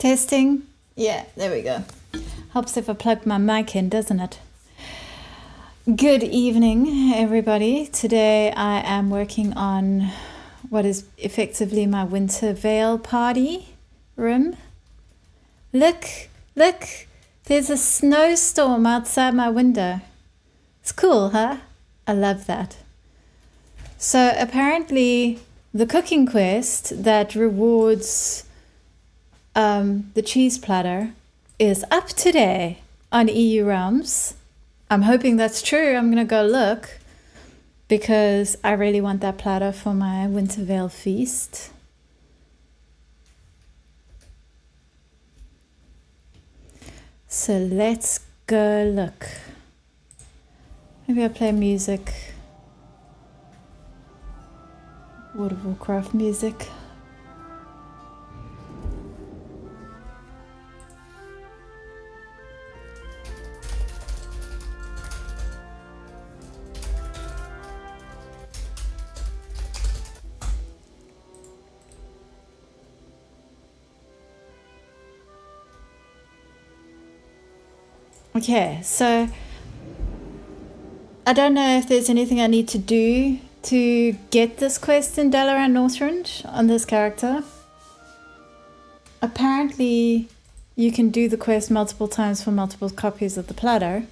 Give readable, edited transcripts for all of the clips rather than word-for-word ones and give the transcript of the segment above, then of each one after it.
Testing. Yeah, there we go. Helps if I plug my mic in, doesn't it? Good evening, everybody. Today I am working on what is effectively my winter veil party room. Look, look, there's a snowstorm outside my window. It's cool, huh? I love that. So apparently the cooking quest that rewards the cheese platter is up today on EU Realms. I'm hoping that's true. I'm gonna go look because I really want that platter for my Winter Veil feast. So let's go look. Maybe I'll play music. World of Warcraft music. Okay, so I don't know if there's anything I need to do to get this quest in Dalaran Northrend on this character. Apparently, you can do the quest multiple times for multiple copies of the platter.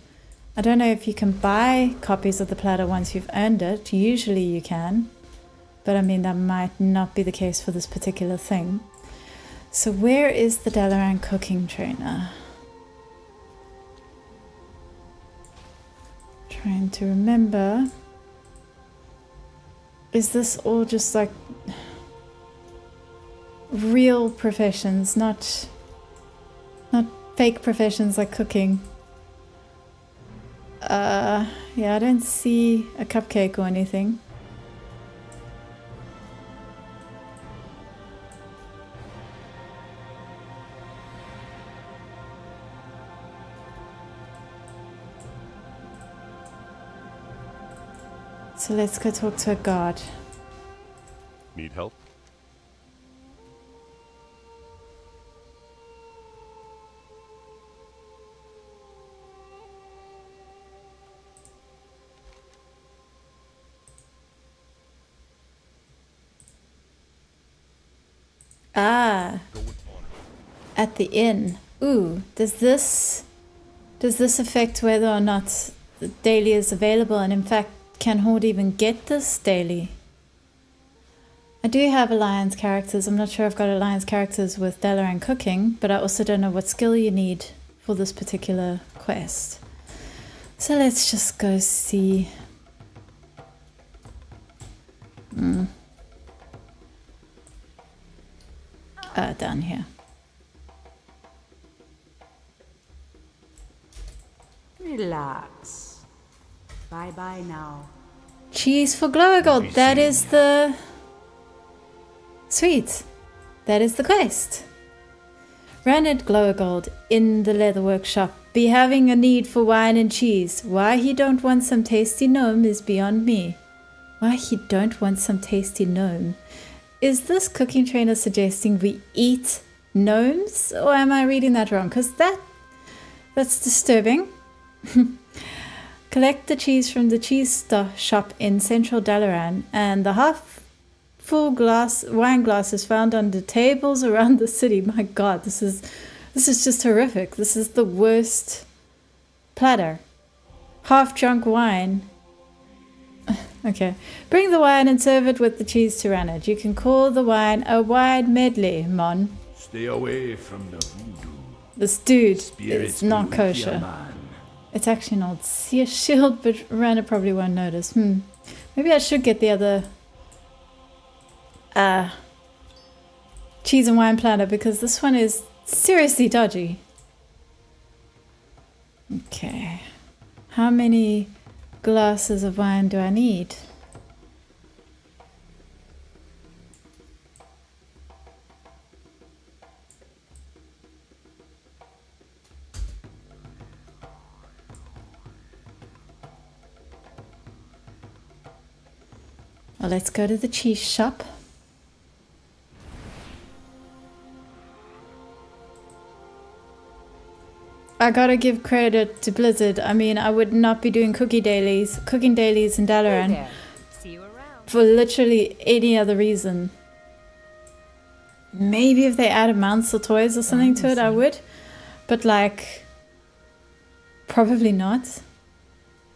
I don't know if you can buy copies of the platter once you've earned it. Usually you can, but I mean that might not be the case for this particular thing. So where is the Dalaran cooking trainer? Trying to remember. Is this all just like real professions, not fake professions like cooking? Yeah, I don't see a cupcake or anything. So let's go talk to a guard. Need help? Ah, at the inn. Ooh, does this affect whether or not the daily is available? And in fact, can Horde even get this daily? I do have alliance characters. I'm not sure I've got alliance characters with Dalaran cooking, but I also don't know what skill you need for this particular quest. So let's just go see. Down here. Relax. Bye-bye now. Cheese for Glowagold. That is the... Sweet. That is the quest. Ranid Glowagold in the leather workshop. Be having a need for wine and cheese. Why he don't want some tasty gnome is beyond me. Why he don't want some tasty gnome? Is this cooking trainer suggesting we eat gnomes? Or am I reading that wrong? Because that's disturbing. Collect the cheese from the cheese shop in central Dalaran, and the half-full wine glasses found under tables around the city. My God, this is just horrific. This is the worst platter. Half-drunk wine. Okay. Bring the wine and serve it with the cheese to Ranid. You can call the wine a wine medley, Mon. Stay away from the voodoo. This dude Spirits is not be with ya, kosher. man. It's actually an old seer shield, but Ranid probably won't notice. Maybe I should get the other cheese and wine platter because this one is seriously dodgy. Okay. How many glasses of wine do I need? Well, let's go to the cheese shop. I gotta give credit to Blizzard. I mean, I would not be doing cooking dailies in Dalaran There. See you around. for literally any other reason. Maybe if they added mounts or toys or something to it, I would. But like, probably not.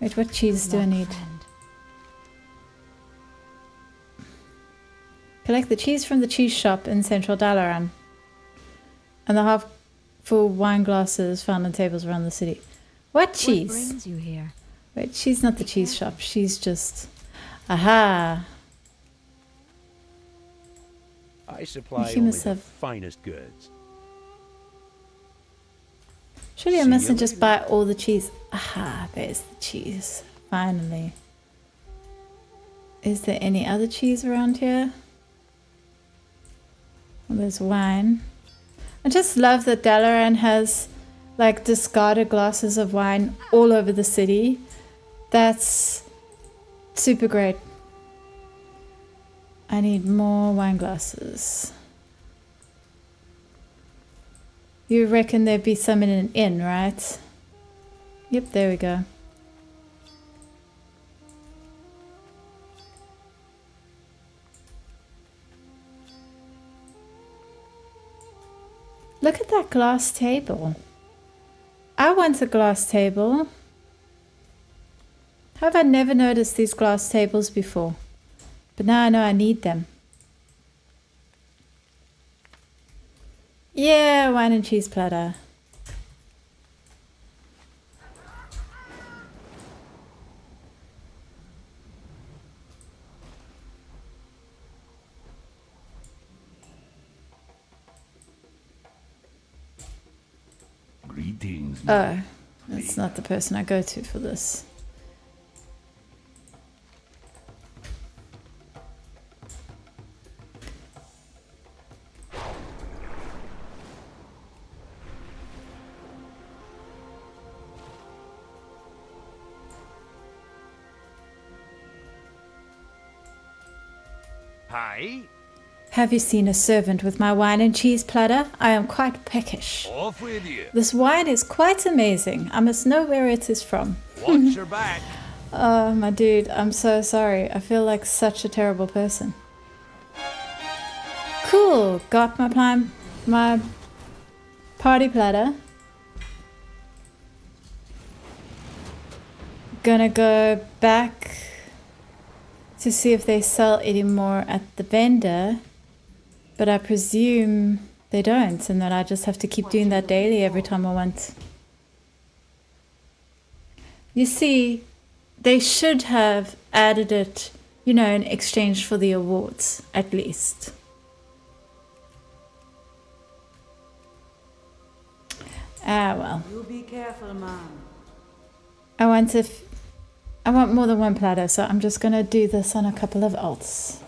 Wait, what cheese do I need? Collect the cheese from the cheese shop in central Dalaran. And the half full wine glasses found on tables around the city. What What cheese? brings you here? Wait, she's not the cheese shop. She's just... Aha! I supply You only must the have- finest goods. Surely I See mustn't you just later. buy all the cheese. Aha, there's the cheese. Finally. Is there any other cheese around here? Well, there's wine. I just love that Dalaran has like discarded glasses of wine all over the city. That's super great. I need more wine glasses. You reckon there'd be some in an inn, right? Yep, there we go. Look at that glass table. I want a glass table. How have I never noticed these glass tables before? But now I know I need them. Yeah, wine and cheese platter. Greetings. Oh, that's not the person I go to for this. Hi. Have you seen a servant with my wine and cheese platter? I am quite peckish. Off with you. This wine is quite amazing. I must know where it is from. Watch your back. Oh, my dude, I'm so sorry. I feel like such a terrible person. Cool, got my party platter. Gonna go back to see if they sell any more at the vendor, but I presume they don't, and that I just have to keep doing that daily every time I want. You see, they should have added it, you know, in exchange for the awards, at least. Ah, well. You be careful, man. I want more than one platter, so I'm just gonna do this on a couple of alts.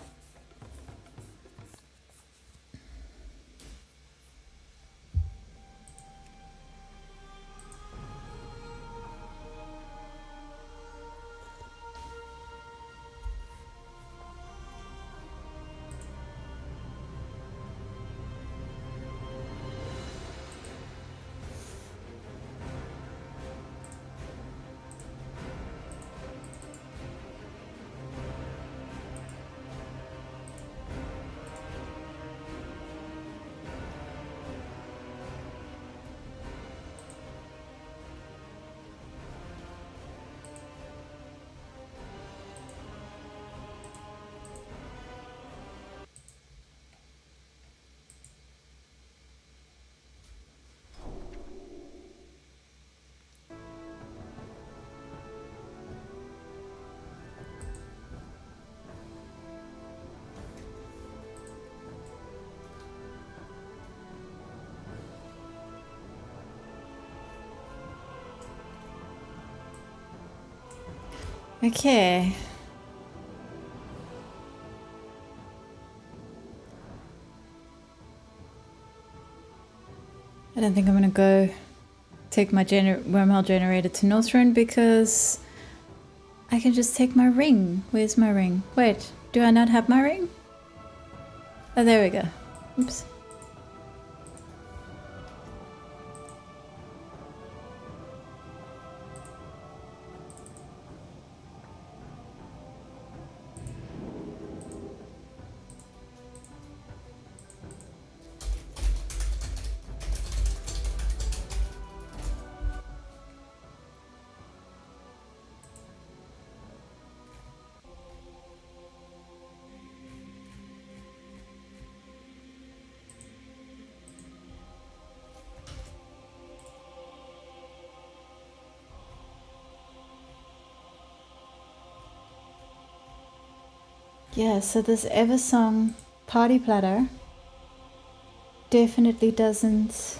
Okay. I don't think I'm gonna go take my wormhole generator to Northrend because I can just take my ring. Where's my ring? Wait, do I not have my ring? Oh, there we go. Oops. Yeah, so this Eversong party platter definitely doesn't.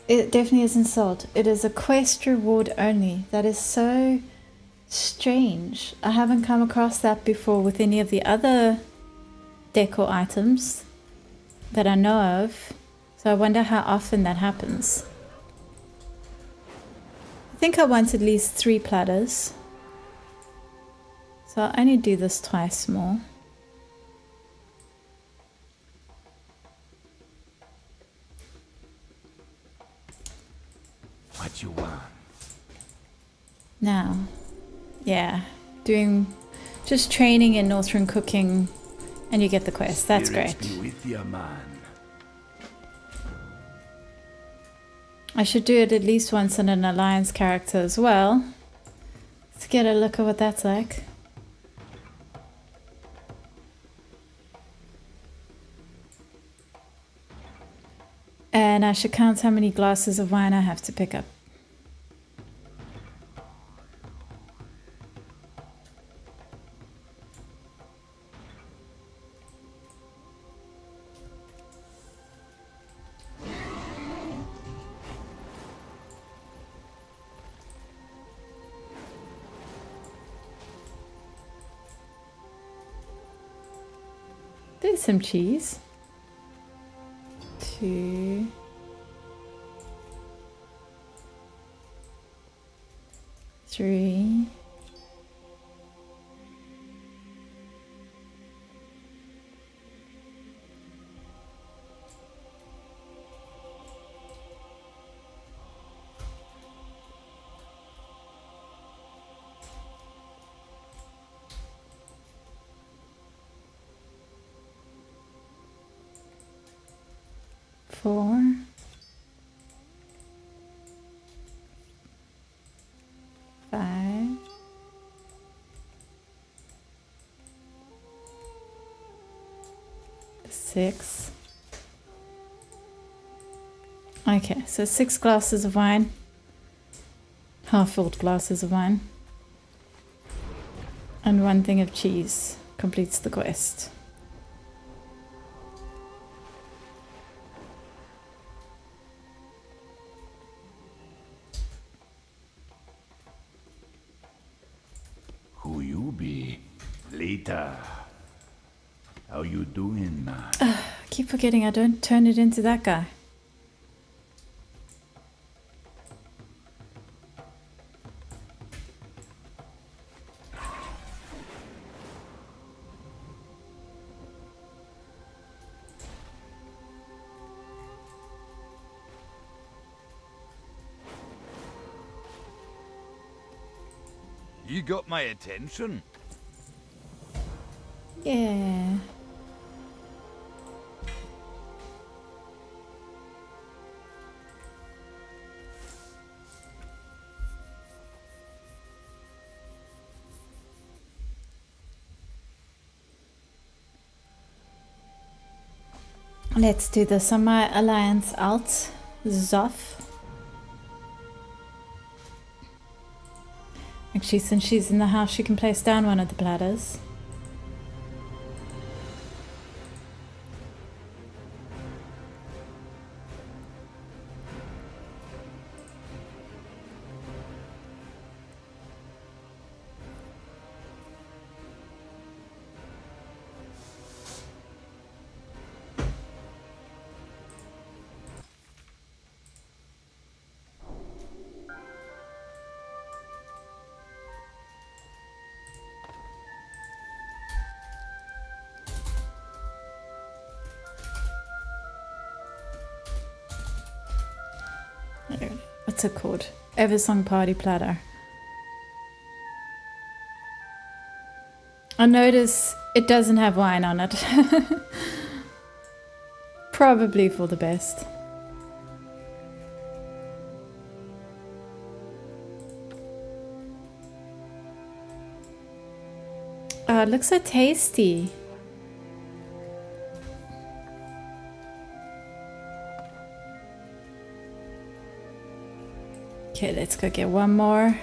It definitely isn't sold. It is a quest reward only. That is so strange. I haven't come across that before with any of the other decor items that I know of. So I wonder how often that happens. I think I want at least 3 platters. So I'll only do this twice more. What you want? Now, yeah, doing just training in Northrend cooking and you get the quest. That's Spirits great. be with ya, man. I should do it at least once in an alliance character as well. Let's get a look at what that's like. And I should count how many glasses of wine I have to pick up. There's some cheese. 2, 3. Four, 5, 6. Okay, so 6 glasses of wine, half-filled glasses of wine, and 1 thing of cheese completes the quest. Who you be? Later. How you doing, man? I keep forgetting I don't turn it into that guy. You got my attention. Yeah. Let's do this on my alliance alt, Zoth. Actually, since she's in the house, she can place down one of the platters. What's it called? Eversong Party Platter. I notice it doesn't have wine on it. Probably for the best. Oh, it looks so tasty. Okay, let's go get one more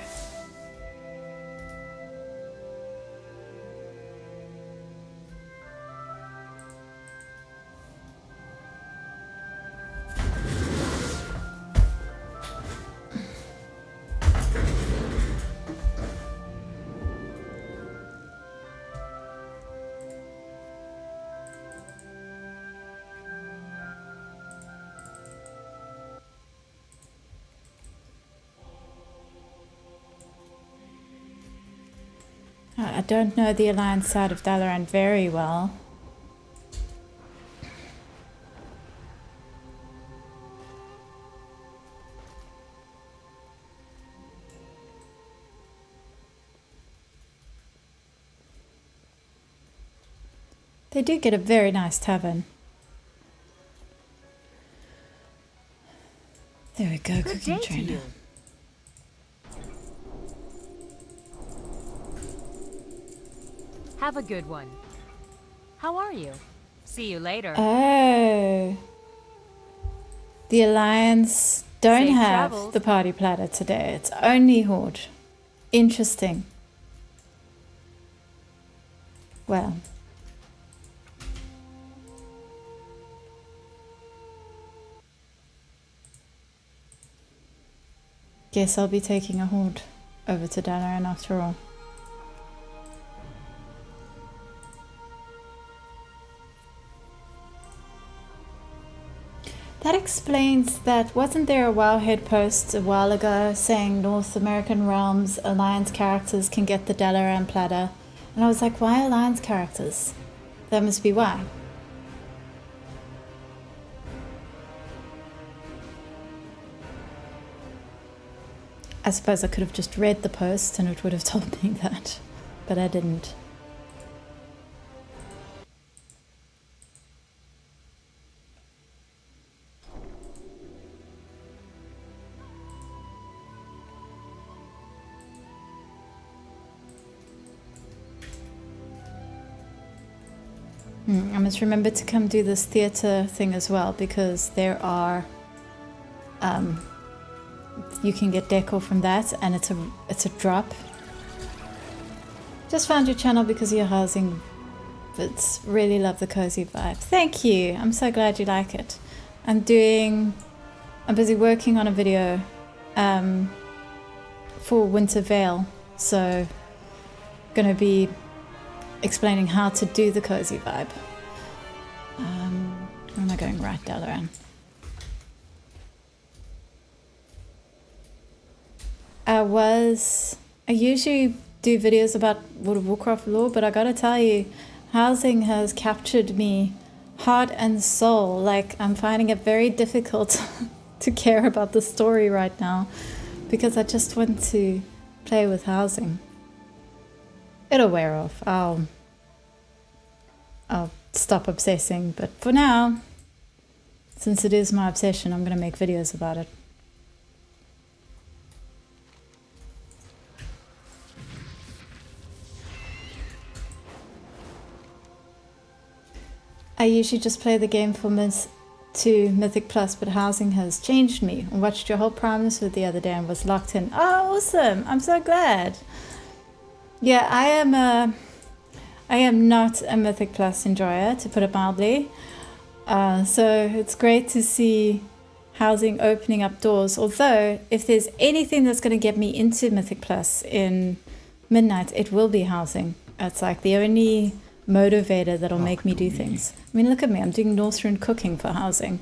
I don't know the Alliance side of Dalaran very well. They do get a very nice tavern. There we go, Good cooking day to trainer. you. Have a good one. How are you? See you later. Oh. The Alliance don't Safe have travels. the party platter today. It's only Horde. Interesting. Well. Guess I'll be taking a Horde over to Dalaran after all. That explains that. Wasn't there a Wowhead post a while ago saying North American Realms Alliance characters can get the Dalaran platter? And I was like, why Alliance characters? That must be why. I suppose I could have just read the post and it would have told me that, but I didn't. I must remember to come do this theatre thing as well, because there are you can get decor from that, and it's a drop. Just found your channel because of your housing, but really love the cozy vibe. Thank you. I'm so glad you like it. I'm busy working on a video for Winter Vale, so gonna be explaining how to do the cozy vibe. Where am I going? Right, Dalaran. I usually do videos about World of Warcraft lore, but I gotta tell you, housing has captured me heart and soul. Like, I'm finding it very difficult to care about the story right now because I just want to play with housing. It'll wear off. I'll stop obsessing, but for now, since it is my obsession, I'm gonna make videos about it. I usually just play the game for to Mythic Plus, but housing has changed me. I watched your whole Primus the other day and was locked in. Oh, awesome! I'm so glad. Yeah, I am not a Mythic Plus enjoyer, to put it mildly. So it's great to see housing opening up doors. Although, if there's anything that's going to get me into Mythic Plus in Midnight, it will be housing. It's like the only motivator that'll make me do things. I mean, look at me. I'm doing Northrend cooking for housing.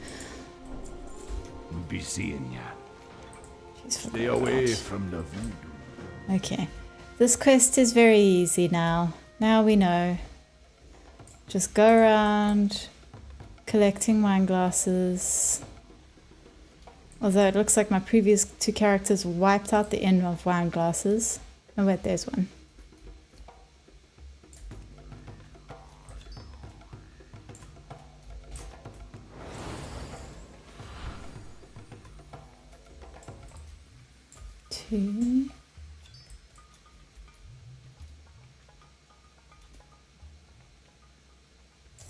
We'll be seeing ya. Jeez, Stay away from the voodoo. Okay. This quest is very easy now. Now we know. Just go around collecting wine glasses. Although it looks like my previous two characters wiped out the end of wine glasses. Oh wait, there's one. Two.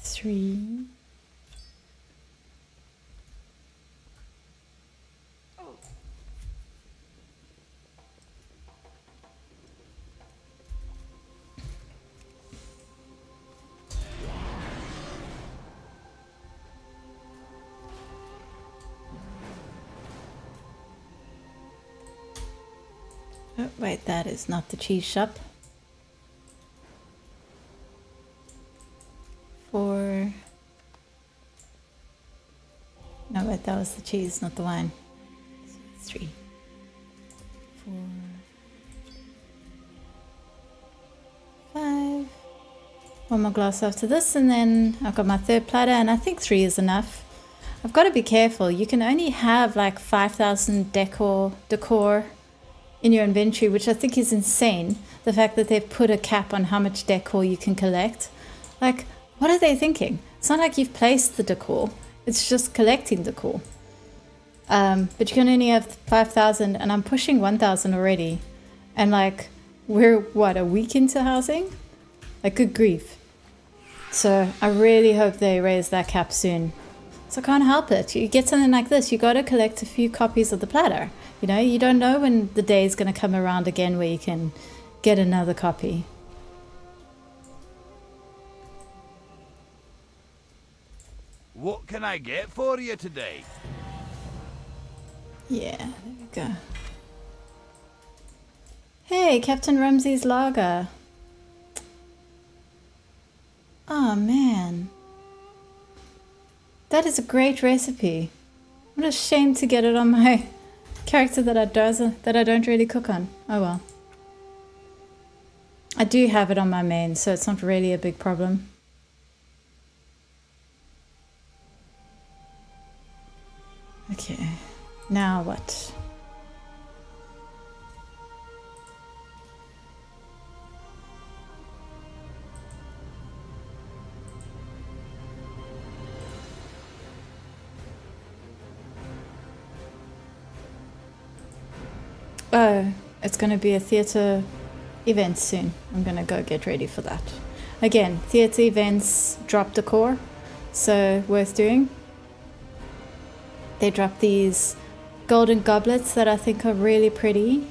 Three. Oh, wait, that is not the cheese shop. 4. No, wait, that was the cheese, not the wine. 3, 4, one more glass after this, and then I've got my third platter, and I think 3 is enough. I've got to be careful. You can only have like 5,000 decor in your inventory, which I think is insane. The fact that they've put a cap on how much decor you can collect. Like, what are they thinking? It's not like you've placed the decor. It's just collecting decor. But you can only have 5,000, and I'm pushing 1,000 already. And like, we're what, a week into housing? Like, good grief. So I really hope they raise that cap soon. So I can't help it. You get something like this, you got to collect a few copies of the platter. You know, you don't know when the day is going to come around again where you can get another copy. What can I get for you today? Yeah, there we go. Hey, Captain Ramsay's Lager. Oh man. That is a great recipe. What a shame to get it on my character that I don't really cook on. Oh well. I do have it on my main, so it's not really a big problem. Okay, now what? Oh, it's going to be a theatre event soon. I'm going to go get ready for that. Again, theatre events drop decor, so worth doing. They drop these golden goblets that I think are really pretty.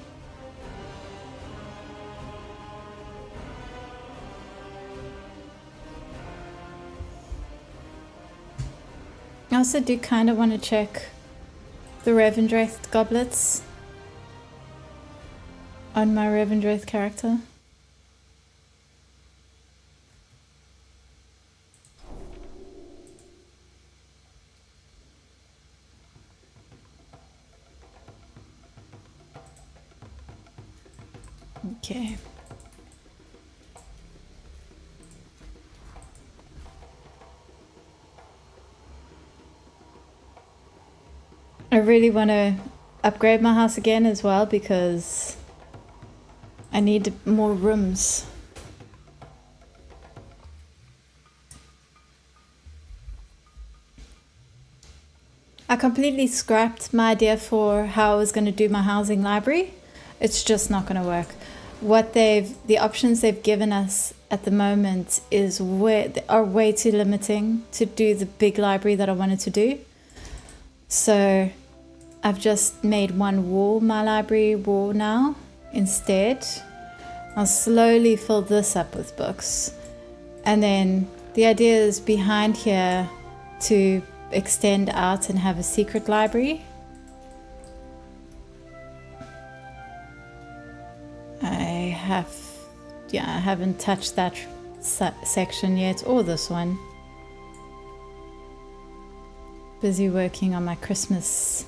I also do kind of want to check the Revendreth goblets on my Revendreth character. Okay. I really want to upgrade my house again as well because I need more rooms. I completely scrapped my idea for how I was going to do my housing library. It's just not going to work. The options they've given us at the moment are way too limiting to do the big library that I wanted to do. So I've just made one wall my library wall now instead. I'll slowly fill this up with books. And then the idea is behind here to extend out and have a secret library. I haven't touched that section yet, or this one. Busy working on my Christmas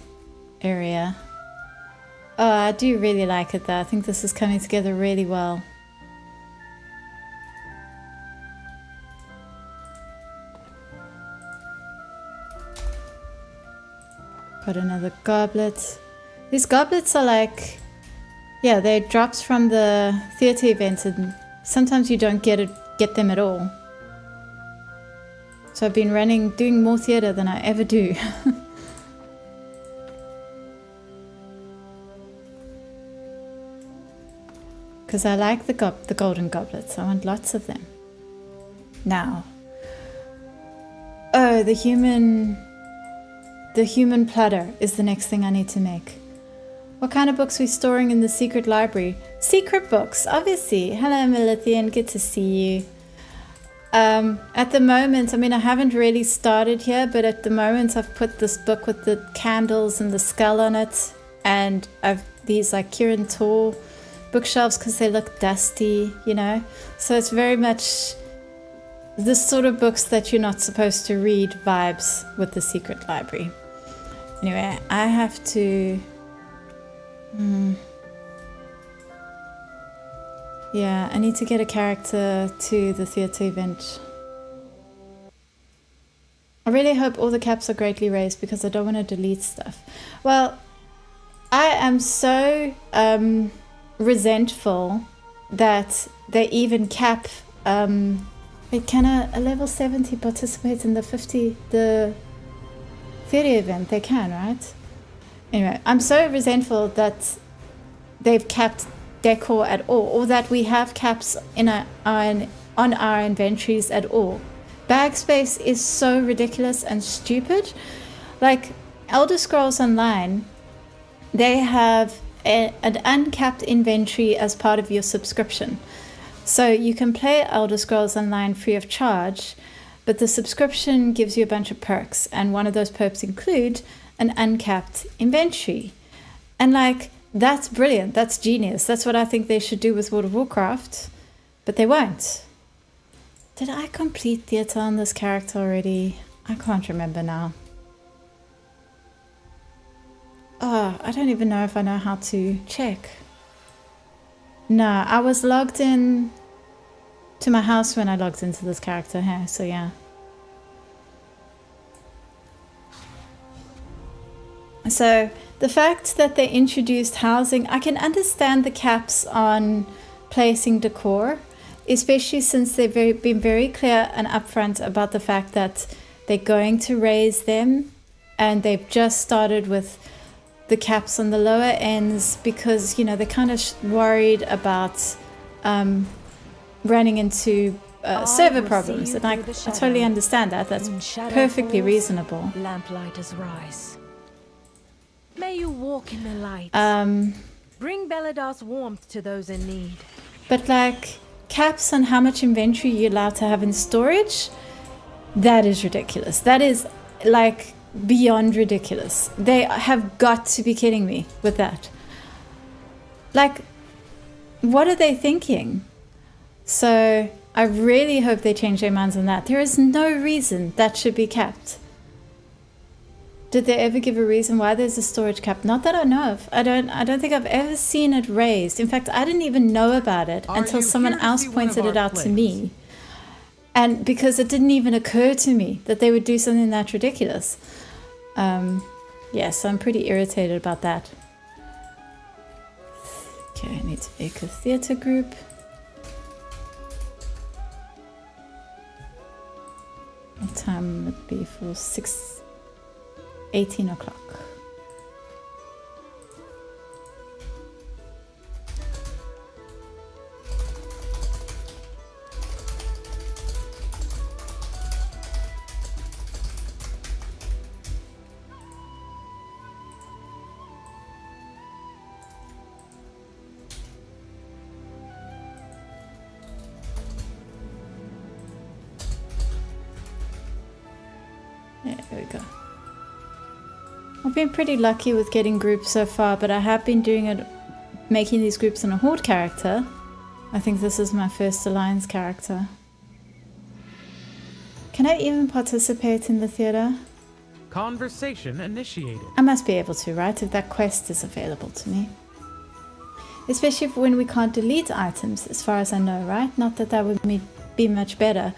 area. Oh, I do really like it though. I think this is coming together really well. Got another goblet. These goblets are like, yeah, they're drops from the theatre events, and sometimes you don't get them at all. So I've been doing more theatre than I ever do. Because I like the golden goblets. I want lots of them. Now. Oh, the human platter is the next thing I need to make. What kind of books are we storing in the secret library? Secret books, obviously. Hello, Melithian. Good to see you. At the moment, I mean, I haven't really started here, but at the moment I've put this book with the candles and the skull on it, and I've these like Kieran Tor bookshelves because they look dusty, you know? So it's very much the sort of books that you're not supposed to read vibes with the secret library. Anyway, I have to... Yeah, I need to get a character to the theatre event. I really hope all the caps are greatly raised because I don't want to delete stuff. Well, I am so resentful that they even cap. Wait, can a level 70 participate in the theatre event? They can, right? Anyway, I'm so resentful that they've capped decor at all, or that we have caps in on our inventories at all. Bag space is so ridiculous and stupid. Like Elder Scrolls Online, they have an uncapped inventory as part of your subscription. So you can play Elder Scrolls Online free of charge, but the subscription gives you a bunch of perks, and one of those perks include an uncapped inventory. And like, that's brilliant, that's genius. That's what I think they should do with World of Warcraft, but they won't. Did I complete theatre on this character already? I can't remember now. Oh, I don't even know if I know how to check. No, I was logged in to my house when I logged into this character here, so yeah. So the fact that they introduced housing, I can understand the caps on placing decor, especially since they've been very clear and upfront about the fact that they're going to raise them, and they've just started with the caps on the lower ends because, you know, they're kind of worried about running into server problems, and I totally understand that. That's perfectly reasonable. Lamplighters rise. May you walk in the light. Bring Beladar's warmth to those in need. But like, caps on how much inventory you're allowed to have in storage, that is ridiculous. That is like beyond ridiculous. They have got to be kidding me with that. Like, what are they thinking? So I really hope they change their minds on that. There is no reason that should be capped. Did they ever give a reason why there's a storage cap? Not that I know of. I don't think I've ever seen it raised. In fact, I didn't even know about it until someone else pointed it out to me. And because it didn't even occur to me that they would do something that ridiculous. Yes, I'm pretty irritated about that. Okay, I need to make a theatre group. What time would it be for 18 o'clock? Yeah, there we go. I've been pretty lucky with getting groups so far, but I have been doing it, making these groups on a Horde character. I think this is my first Alliance character. Can I even participate in the theatre? Conversation initiated. I must be able to, right? If that quest is available to me. Especially when we can't delete items, as far as I know, right? Not that that would be much better.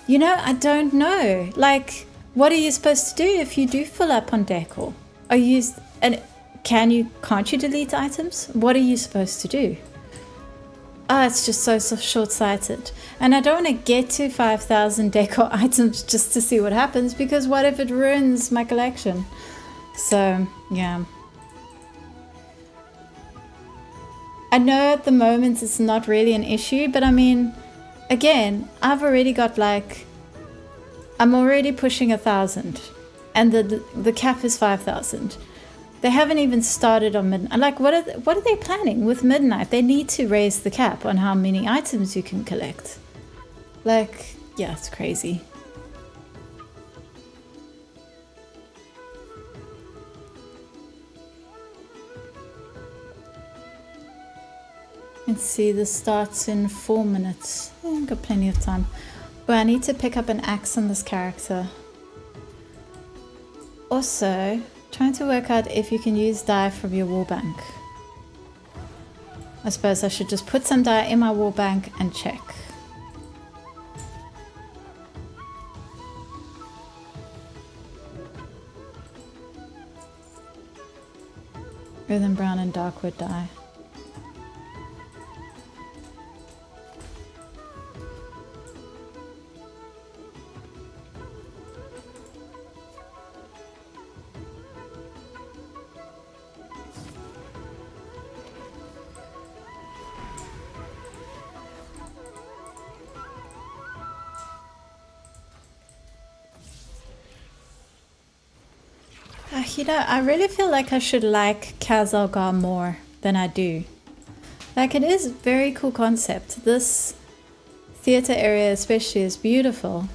You know, I don't know. Like, what are you supposed to do if you do fill up on decor? Are you, and can't you delete items? What are you supposed to do? Ah, it's just so short-sighted. And I don't want to get to 5,000 decor items just to see what happens, because what if it ruins my collection? So, yeah. I know at the moment it's not really an issue, but I mean, again, I've already got like, I'm already pushing 1,000, and the cap is 5,000. They haven't even started on midnight. Like, what are they planning with midnight? They need to raise the cap on how many items you can collect. Like, yeah, it's crazy. Let's see, this starts in 4 minutes. Yeah, I've got plenty of time. Well, I need to pick up an axe on this character. Also, trying to work out if you can use dye from your wall bank. I suppose I should just put some dye in my war bank and check. Earthen brown and darkwood dye. You know, I really feel like I should like Khazalgar more than I do. Like, it is a very cool concept. This theater area especially is beautiful.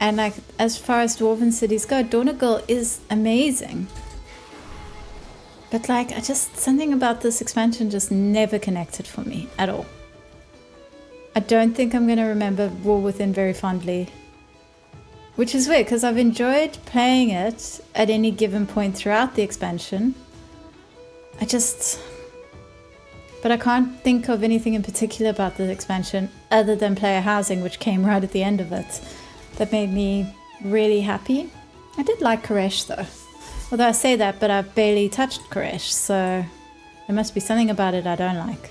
And like, as far as dwarven cities go, Donegal is amazing. But like, something about this expansion just never connected for me at all. I don't think I'm going to remember War Within very fondly. Which is weird, because I've enjoyed playing it at any given point throughout the expansion. But I can't think of anything in particular about the expansion other than player housing, which came right at the end of it, that made me really happy. I did like Koresh though. Although I say that, but I've barely touched Koresh, so there must be something about it I don't like.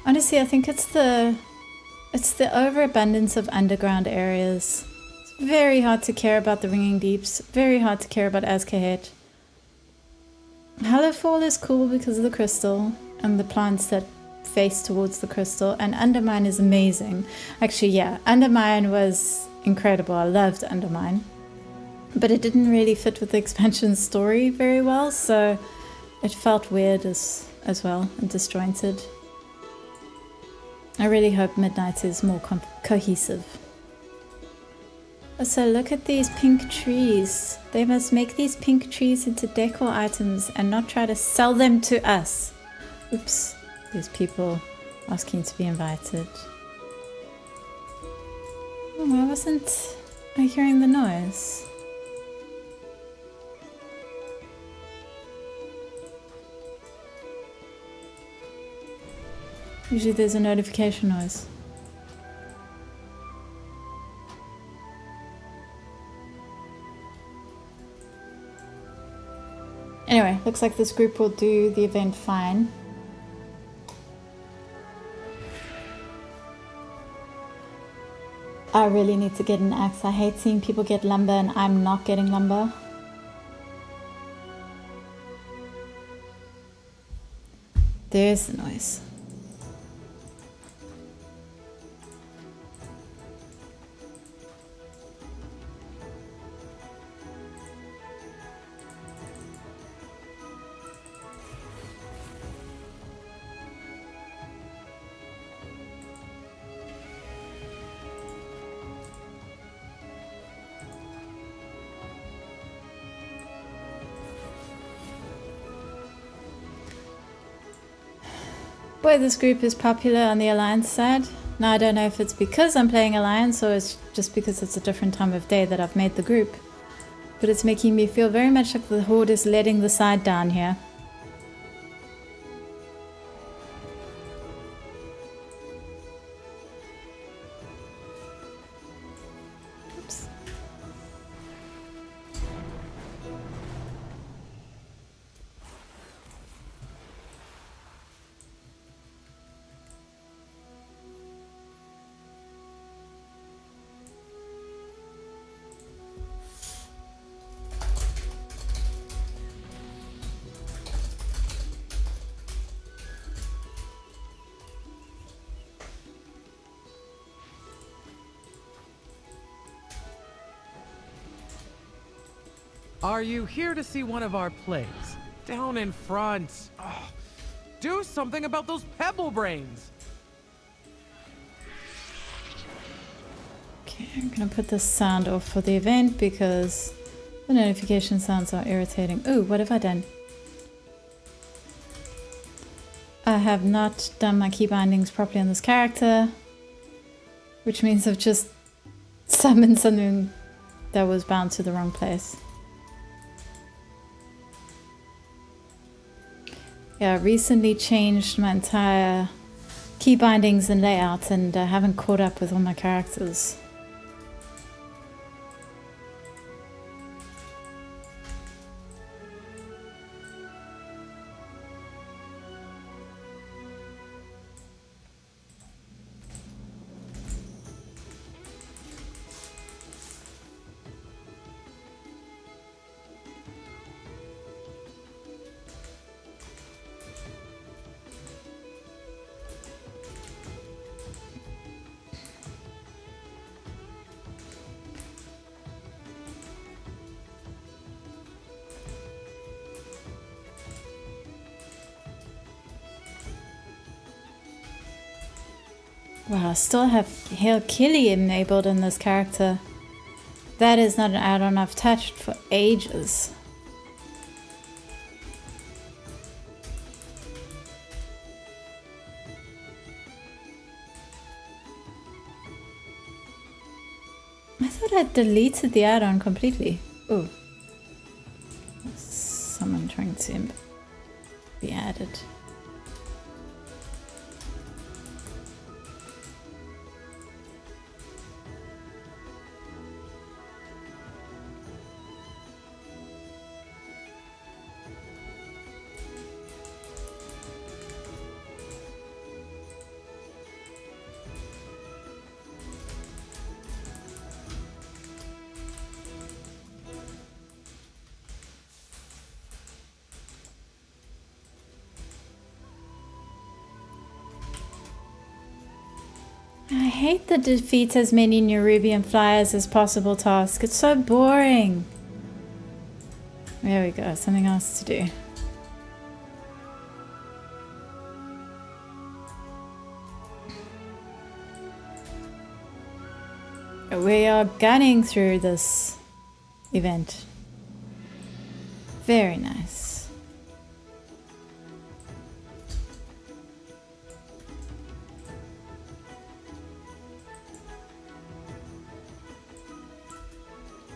Honestly, I think it's the overabundance of underground areas. It's very hard to care about the Ringing Deeps, very hard to care about Azkahet. Hallowfall is cool because of the crystal and the plants that face towards the crystal, and Undermine is amazing. Actually, yeah, Undermine was incredible. I loved Undermine. But it didn't really fit with the expansion story very well, so it felt weird as well and disjointed. I really hope Midnight is more cohesive. So look at these pink trees. They must make these pink trees into decor items and not try to sell them to us. Oops, there's people asking to be invited. Oh, why wasn't I hearing the noise? Usually there's a notification noise. Anyway, looks like this group will do the event fine. I really need to get an axe. I hate seeing people get lumber and I'm not getting lumber. There's the noise. Boy, this group is popular on the Alliance side. Now I don't know if it's because I'm playing Alliance or it's just because it's a different time of day that I've made the group. But it's making me feel very much like the Horde is letting the side down here. Oops. Are you here to see one of our plays? Down in front. Oh, do something about those pebble brains. Okay, I'm gonna put the sound off for the event because the notification sounds are irritating. Ooh, what have I done? I have not done my key bindings properly on this character, which means I've just summoned something that was bound to the wrong place. Yeah, I recently changed my entire key bindings and layout, and I haven't caught up with all my characters. Wow, I still have Hail Killy enabled in this character. That is not an add-on I've touched for ages. I thought I deleted the add-on completely. Oh. Someone trying to be added. I hate the defeat as many Nerubian flyers as possible task. It's so boring. There we go, something else to do. We are gunning through this event. Very nice.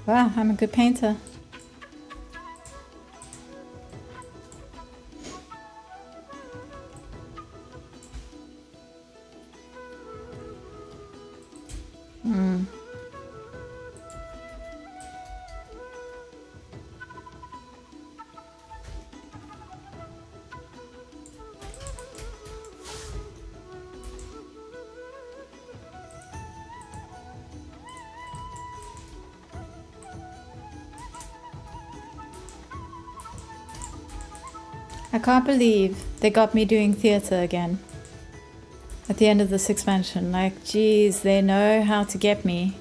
Wow, I'm a good painter. I can't believe they got me doing theater again at the end of this expansion. Like, geez, they know how to get me.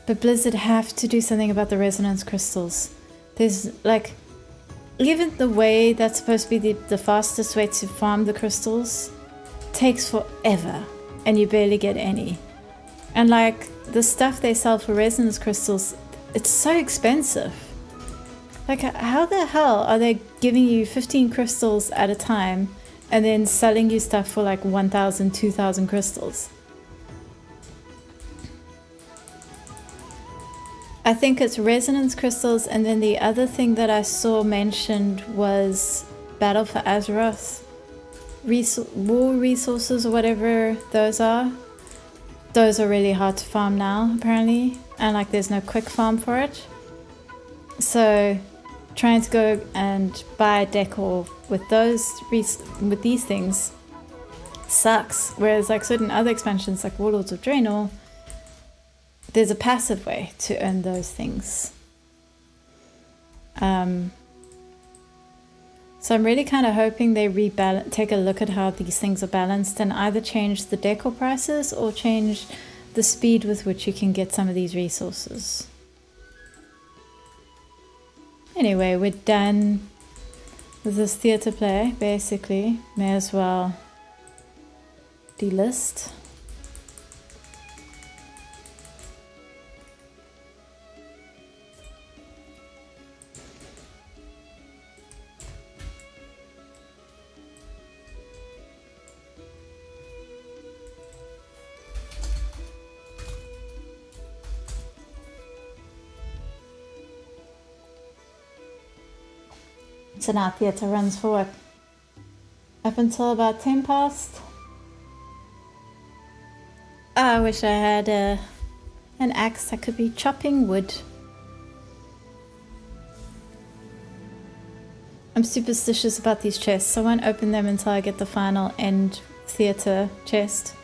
But Blizzard have to do something about the resonance crystals. There's like, even the way that's supposed to be the fastest way to farm the crystals takes forever and you barely get any. And like the stuff they sell for resonance crystals, it's so expensive. Like, how the hell are they giving you 15 crystals at a time and then selling you stuff for like 1,000, 2,000 crystals? I think it's resonance crystals, and then the other thing that I saw mentioned was Battle for Azeroth. War resources or whatever those are. Those are really hard to farm now, apparently. And like there's no quick farm for it. So trying to go and buy a decor with with these things sucks. Whereas like certain other expansions like Warlords of Draenor, there's a passive way to earn those things. So I'm really kind of hoping they take a look at how these things are balanced and either change the decor prices or change the speed with which you can get some of these resources. Anyway, we're done with this theater play, basically. May as well delist. So now theatre runs for what? Up until about 10 past. Oh, I wish I had an axe. I could be chopping wood. I'm superstitious about these chests, so I won't open them until I get the final end theatre chest.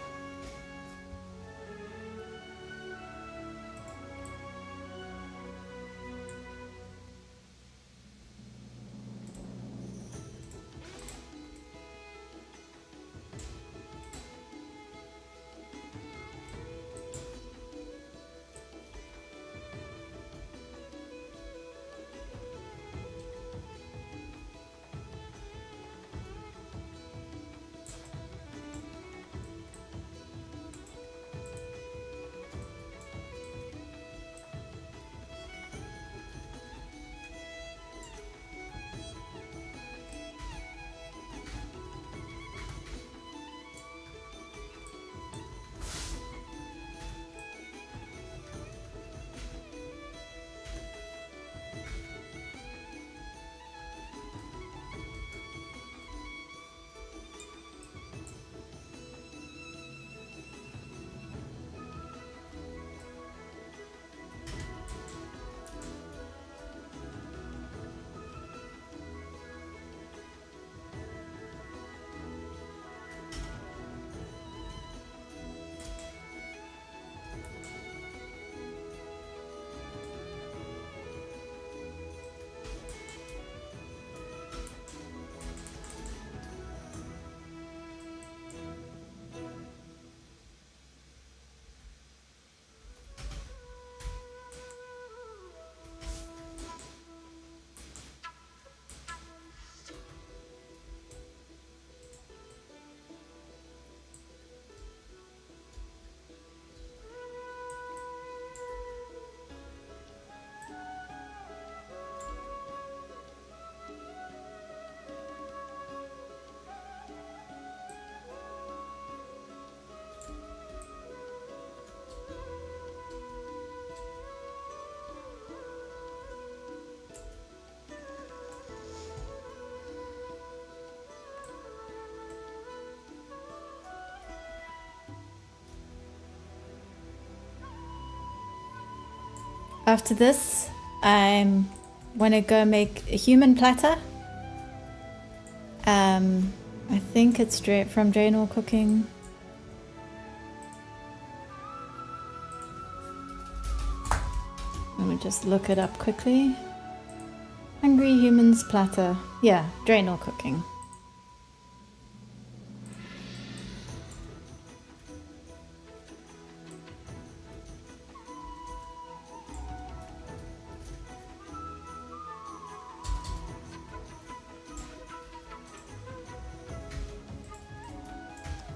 After this, I'm gonna go make a human platter. I think it's straight from Draenor Cooking. Let me just look it up quickly. Hungry Humans Platter. Yeah, Draenor Cooking.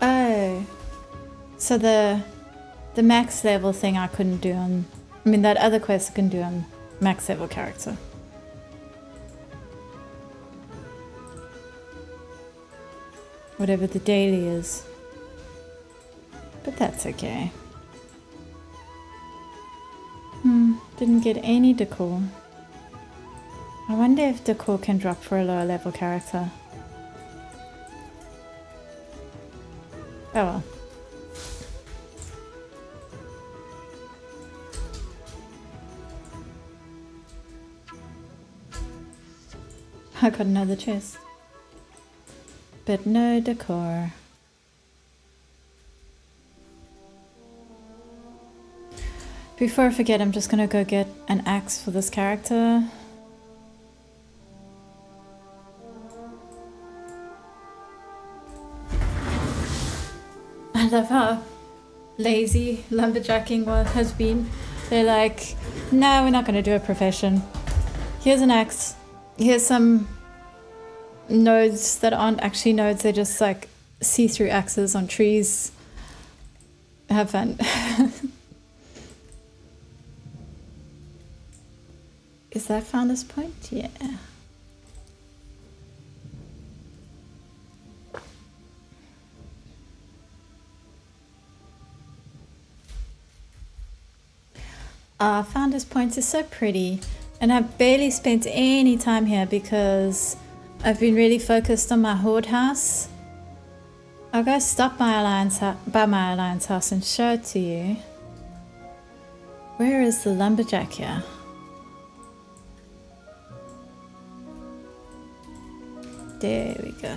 Oh, so the max level thing I couldn't do on, I mean that other quest I can do on max level character. Whatever the daily is. But that's okay. Didn't get any decor. I wonder if decor can drop for a lower level character. Oh well. I got another chest. But no decor. Before I forget, I'm just gonna go get an axe for this character. I love how lazy lumberjacking has been. They're like, no, we're not gonna do a profession. Here's an axe. Here's some nodes that aren't actually nodes, they're just like see-through axes on trees. Have fun. Is that Founder's Point? Yeah. Founder's Point is so pretty, and I barely spent any time here because I've been really focused on my horde house. I'll go stop by my alliance house and show it to you. Where is the lumberjack here? There we go.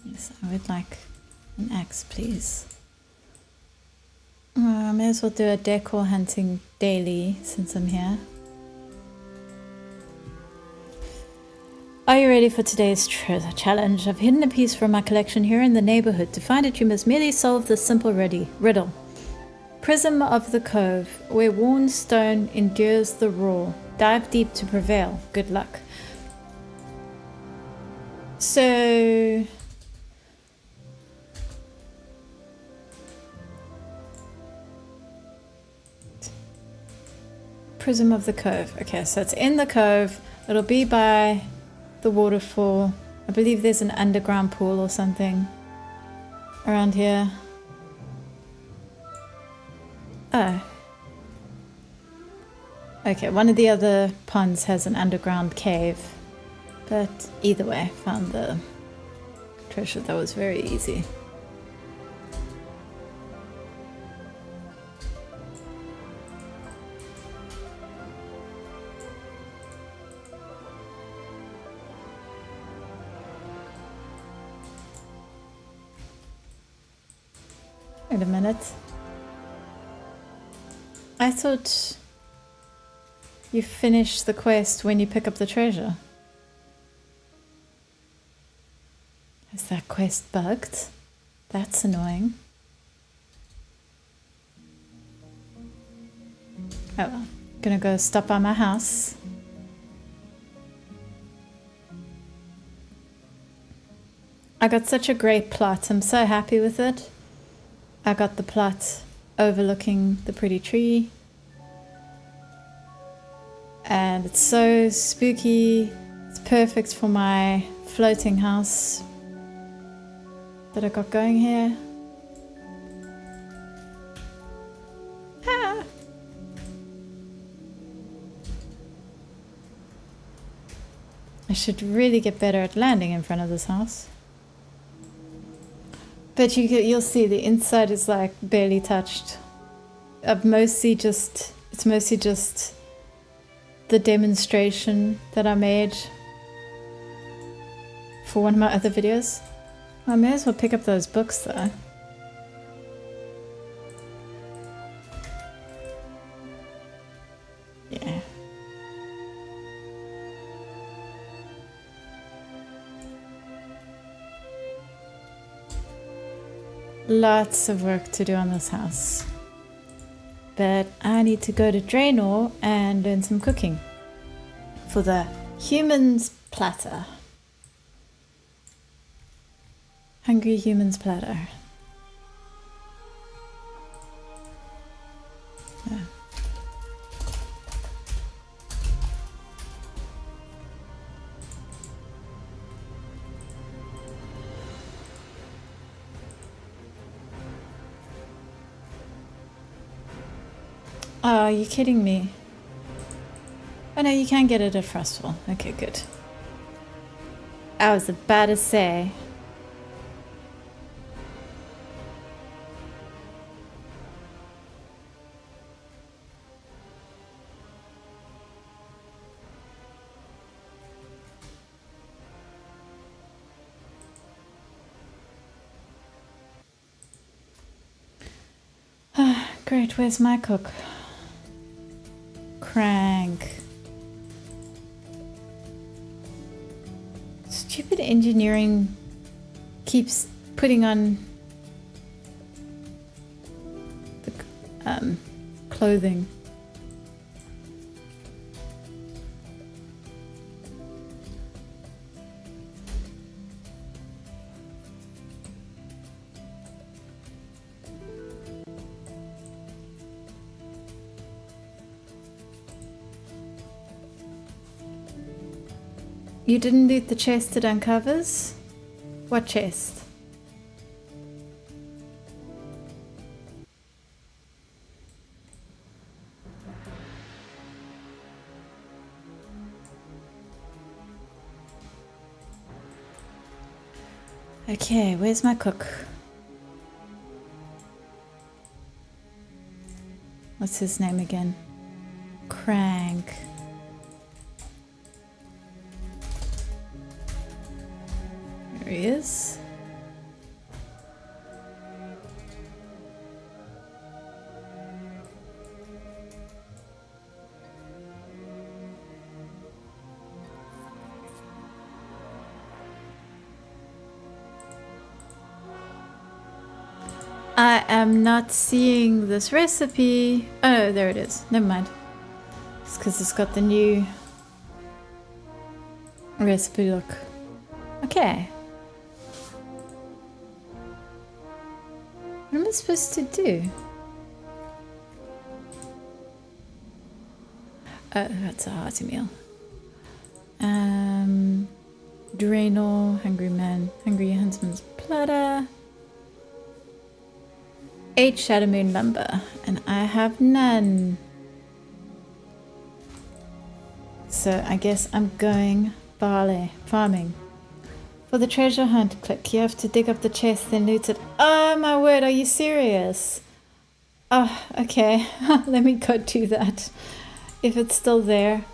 Yes, I would like an axe, please. I may as well do a decor hunting daily since I'm here. Are you ready for today's treasure challenge? I've hidden a piece from my collection here in the neighborhood. To find it, you must merely solve this simple riddle. Prism of the Cove, where worn stone endures the roar. Dive deep to prevail. Good luck. So... Prism of the Cove. Okay, so it's in the cove. It'll be by the waterfall. I believe there's an underground pool or something around here. Oh. Okay, one of the other ponds has an underground cave. But either way, found the treasure. That was very easy. Wait a minute. I thought you finish the quest when you pick up the treasure. Is that quest bugged? That's annoying. Oh well. Gonna go stop by my house. I got such a great plot. I'm so happy with it. I got the plot overlooking the pretty tree. And it's so spooky. It's perfect for my floating house that I got going here. Ah. I should really get better at landing in front of this house. But you'll see the inside is like barely touched. It's mostly just the demonstration that I made for one of my other videos. I may as well pick up those books though. Yeah. Lots of work to do on this house. But I need to go to Draenor and learn some cooking for the humans platter. Hungry humans platter. Yeah. Oh, are you kidding me? Oh no, you can get it at Frostfall. Okay, good. I was about to say. Ah, great, where's my cook? Crank. Stupid engineering keeps putting on the clothing. You didn't loot the chest it uncovers? What chest? Okay, where's my cook? What's his name again? Crank. There he is. I am not seeing this recipe. Oh, there it is. Never mind. It's because it's got the new recipe look. Okay. What am I supposed to do? Oh, that's a hearty meal. Draenor, hungry man, hungry huntsman's platter. 8 Shadow Moon lumber, and I have none. So I guess I'm going barley farming. For the treasure hunt, click. You have to dig up the chest, then loot it. Oh my word, are you serious? Oh, okay. Let me go do that. If it's still there.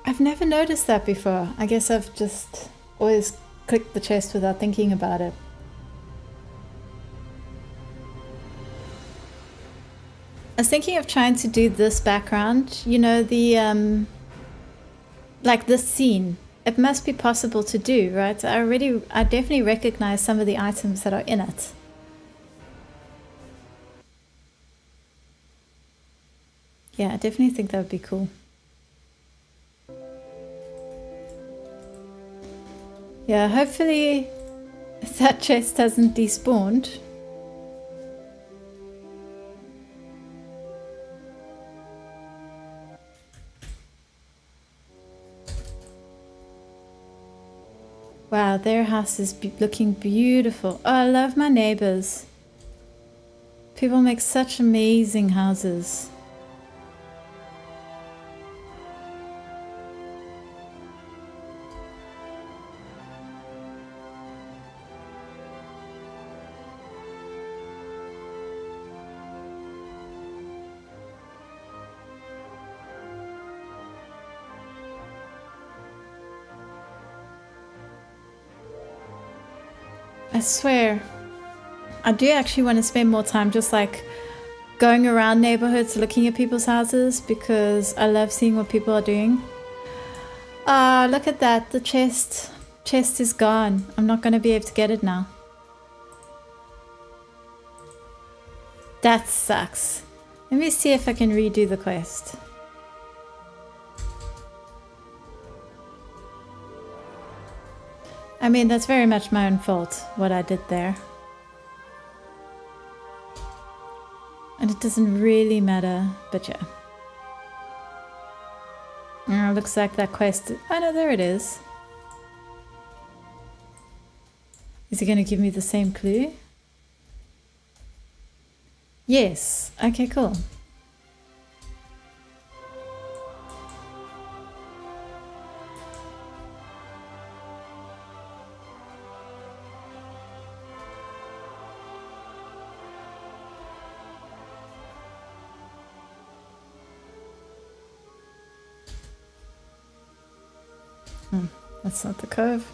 I've never noticed that before. I guess I've just always clicked the chest without thinking about it. I was thinking of trying to do this background, you know, the, like this scene. It must be possible to do, right? I definitely recognize some of the items that are in it. Yeah, I definitely think that would be cool. Yeah, hopefully that chest hasn't despawned. Wow, their house is looking beautiful. Oh, I love my neighbors. People make such amazing houses. I swear, I do actually want to spend more time just like going around neighborhoods looking at people's houses because I love seeing what people are doing. Ah, look at that, the chest is gone. I'm not going to be able to get it now. That sucks. Let me see if I can redo the quest. I mean, that's very much my own fault, what I did there. And it doesn't really matter, but yeah. Oh, looks like that quest... Oh no, there it is. Is it going to give me the same clue? Yes. Okay, cool. That's not the cove.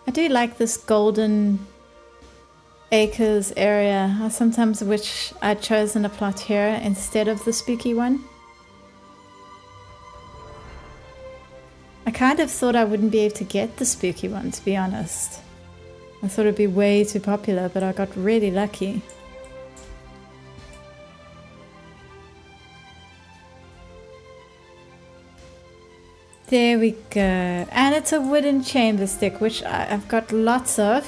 I do like this Golden Acres area. I sometimes wish I'd chosen a plot here instead of the spooky one. I kind of thought I wouldn't be able to get the spooky one, to be honest. I thought it'd be way too popular, but I got really lucky. There we go. And it's a wooden chamber stick, which I've got lots of.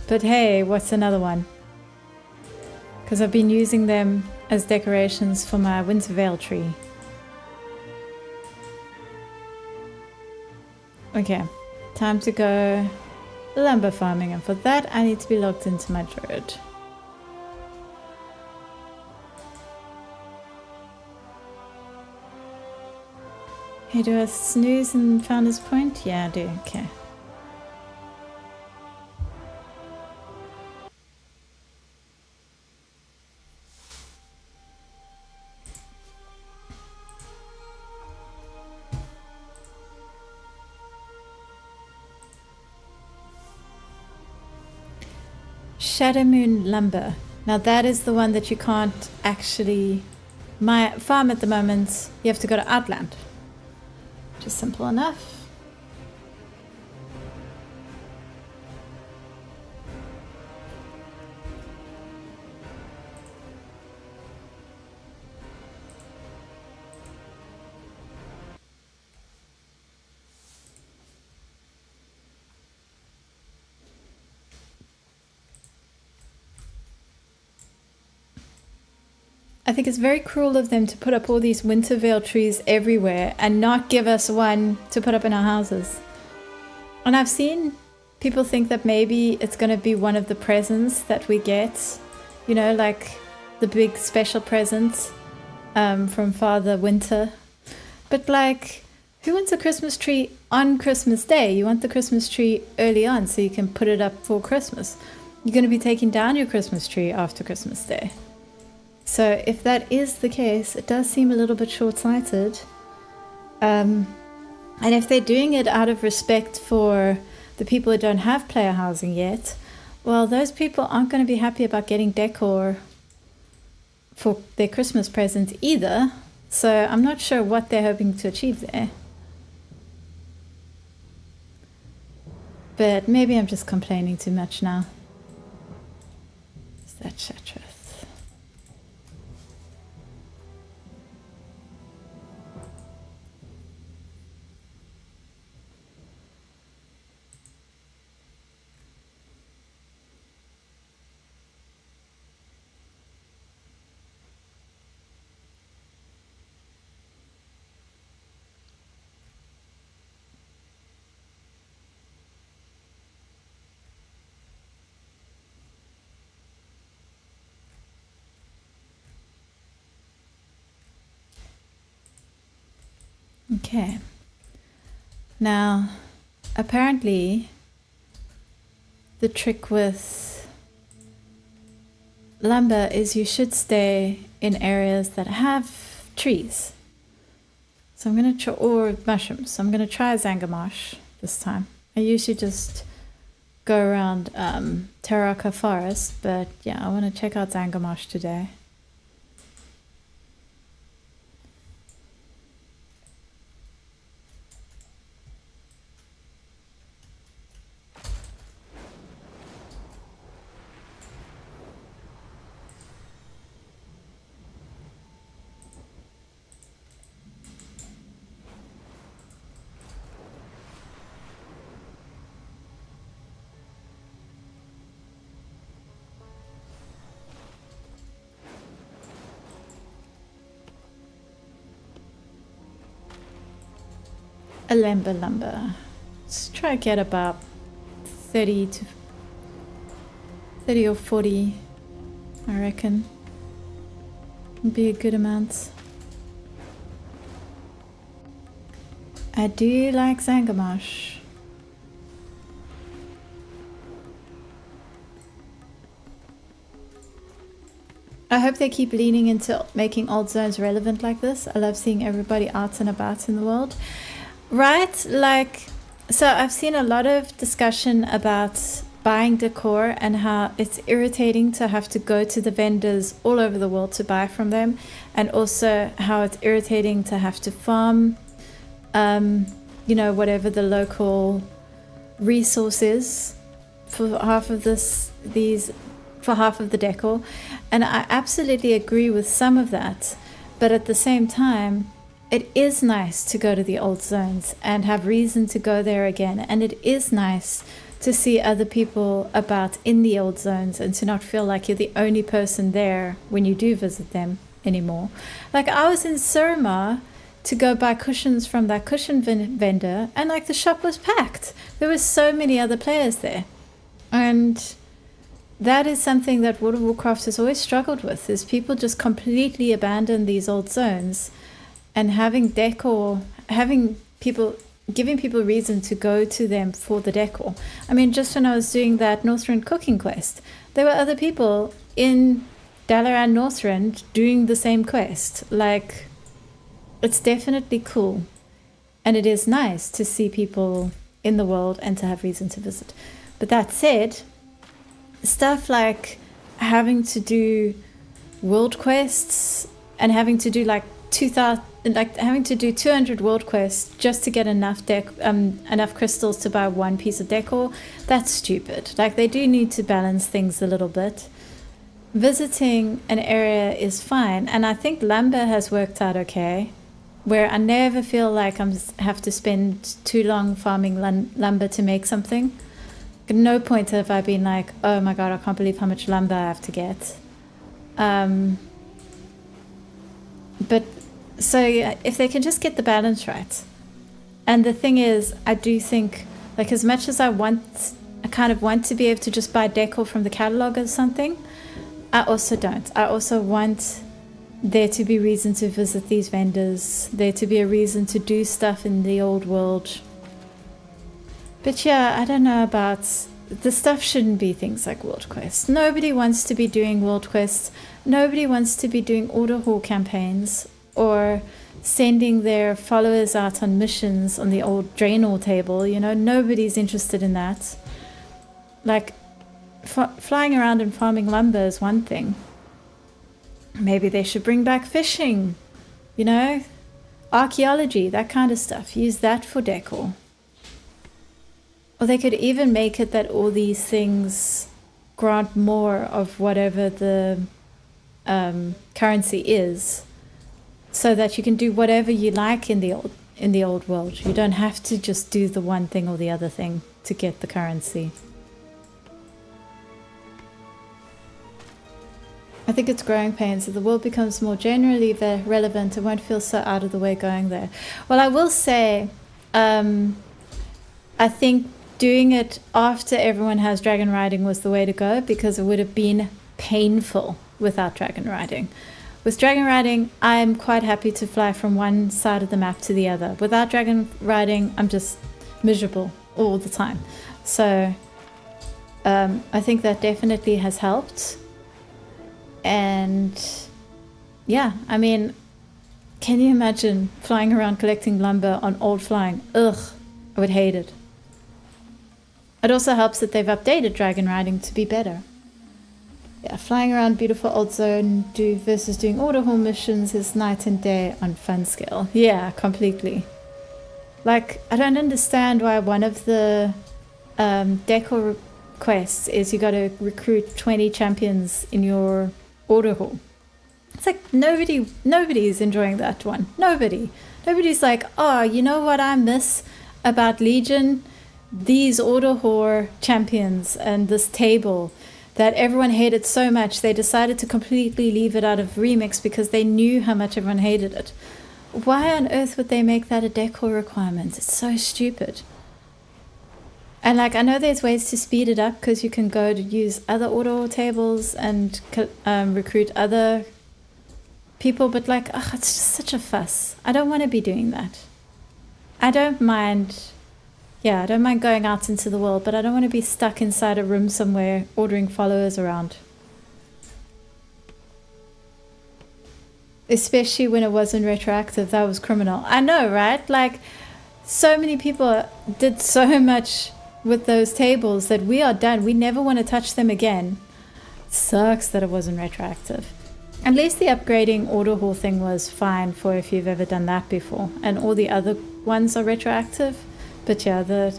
But hey, what's another one? Because I've been using them as decorations for my Winter Veil tree. Okay, time to go lumber farming. And for that, I need to be logged into my druid. Hey, do I snooze in Founder's Point? Yeah, I do. Okay. Shadowmoon Lumber. Now that is the one that you can't actually... My farm at the moment, you have to go to Outland. Just simple enough. I think it's very cruel of them to put up all these Wintervale trees everywhere and not give us one to put up in our houses. And I've seen people think that maybe it's going to be one of the presents that we get, you know, like the big special present from Father Winter. But like, who wants a Christmas tree on Christmas Day? You want the Christmas tree early on so you can put it up for Christmas. You're going to be taking down your Christmas tree after Christmas Day. So if that is the case, it does seem a little bit short-sighted. And if they're doing it out of respect for the people who don't have player housing yet, well, those people aren't going to be happy about getting decor for their Christmas present either. So I'm not sure what they're hoping to achieve there. But maybe I'm just complaining too much now. Is that Shattrath? Okay. Now, apparently, the trick with lumber is you should stay in areas that have trees. So I'm going to try, or mushrooms. So I'm going to try Zangarmarsh this time. I usually just go around Taraka Forest, but yeah, I want to check out Zangarmarsh today. Alemba lumber. Let's try to get about 30 or 40, I reckon. Would be a good amount. I do like Zangarmarsh. I hope they keep leaning into making old zones relevant like this. I love seeing everybody out and about in the world. Right, like, so I've seen a lot of discussion about buying decor and how it's irritating to have to go to the vendors all over the world to buy from them, and also how it's irritating to have to farm, you know, whatever the local resource is for half of for half of the decor. And I absolutely agree with some of that, but at the same time, it is nice to go to the old zones and have reason to go there again. And it is nice to see other people about in the old zones and to not feel like you're the only person there when you do visit them anymore. Like, I was in Surma to go buy cushions from that cushion vendor, and like the shop was packed. There were so many other players there. And that is something that World of Warcraft has always struggled with, is people just completely abandon these old zones. And having decor, giving people reason to go to them for the decor. I mean, just when I was doing that Northrend cooking quest, there were other people in Dalaran Northrend doing the same quest. Like, it's definitely cool. And it is nice to see people in the world and to have reason to visit. But that said, stuff like having to do world quests and having to do like 2,000, like having to do 200 world quests just to get enough enough crystals to buy one piece of decor, that's stupid. Like, they do need to balance things a little bit. Visiting an area is fine, and I think lumber has worked out okay, where I never feel like I have to spend too long farming lumber to make something. At no point have I been like, oh my god, I can't believe how much lumber I have to get. But so yeah, if they can just get the balance right. And the thing is, I do think, like, as much as I kind of want to be able to just buy decor from the catalog or something, I also don't. I also want there to be reason to visit these vendors, there to be a reason to do stuff in the old world. But yeah, I don't know about... The stuff shouldn't be things like world quests. Nobody wants to be doing world quests. Nobody wants to be doing order hall campaigns or sending their followers out on missions on the old Draenor table. You know, nobody's interested in that. Like, flying around and farming lumber is one thing. Maybe they should bring back fishing, you know, archaeology, that kind of stuff. Use that for decor. Or they could even make it that all these things grant more of whatever the currency is, so that you can do whatever you like in the old world. You don't have to just do the one thing or the other thing to get the currency. I think it's growing pains. If the world becomes more generally relevant, it won't feel so out of the way going there. Well, I will say, I think doing it after everyone has dragon riding was the way to go, because it would have been painful without dragon riding. With dragon riding, I'm quite happy to fly from one side of the map to the other. Without dragon riding, I'm just miserable all the time. So I think that definitely has helped. And yeah, I mean, can you imagine flying around collecting lumber on old flying? Ugh, I would hate it. It also helps that they've updated dragon riding to be better. Yeah, flying around beautiful old zone versus doing order hall missions is night and day on fun scale. Yeah, completely. Like, I don't understand why one of the decor quests is you got to recruit 20 champions in your order hall. It's like nobody is enjoying that one. Nobody's like, oh, you know what I miss about Legion? These order hall champions and this table that everyone hated so much, they decided to completely leave it out of Remix because they knew how much everyone hated it. Why on earth would they make that a decor requirement? It's so stupid. And like, I know there's ways to speed it up, because you can go to use other order tables and recruit other people, but like, it's just such a fuss. I don't want to be doing that. I don't mind going out into the world, but I don't want to be stuck inside a room somewhere ordering followers around. Especially when it wasn't retroactive. That was criminal. I know, right? Like, so many people did so much with those tables that we are done. We never want to touch them again. It sucks that it wasn't retroactive. At least the upgrading order hall thing was fine for if you've ever done that before, and all the other ones are retroactive. But yeah,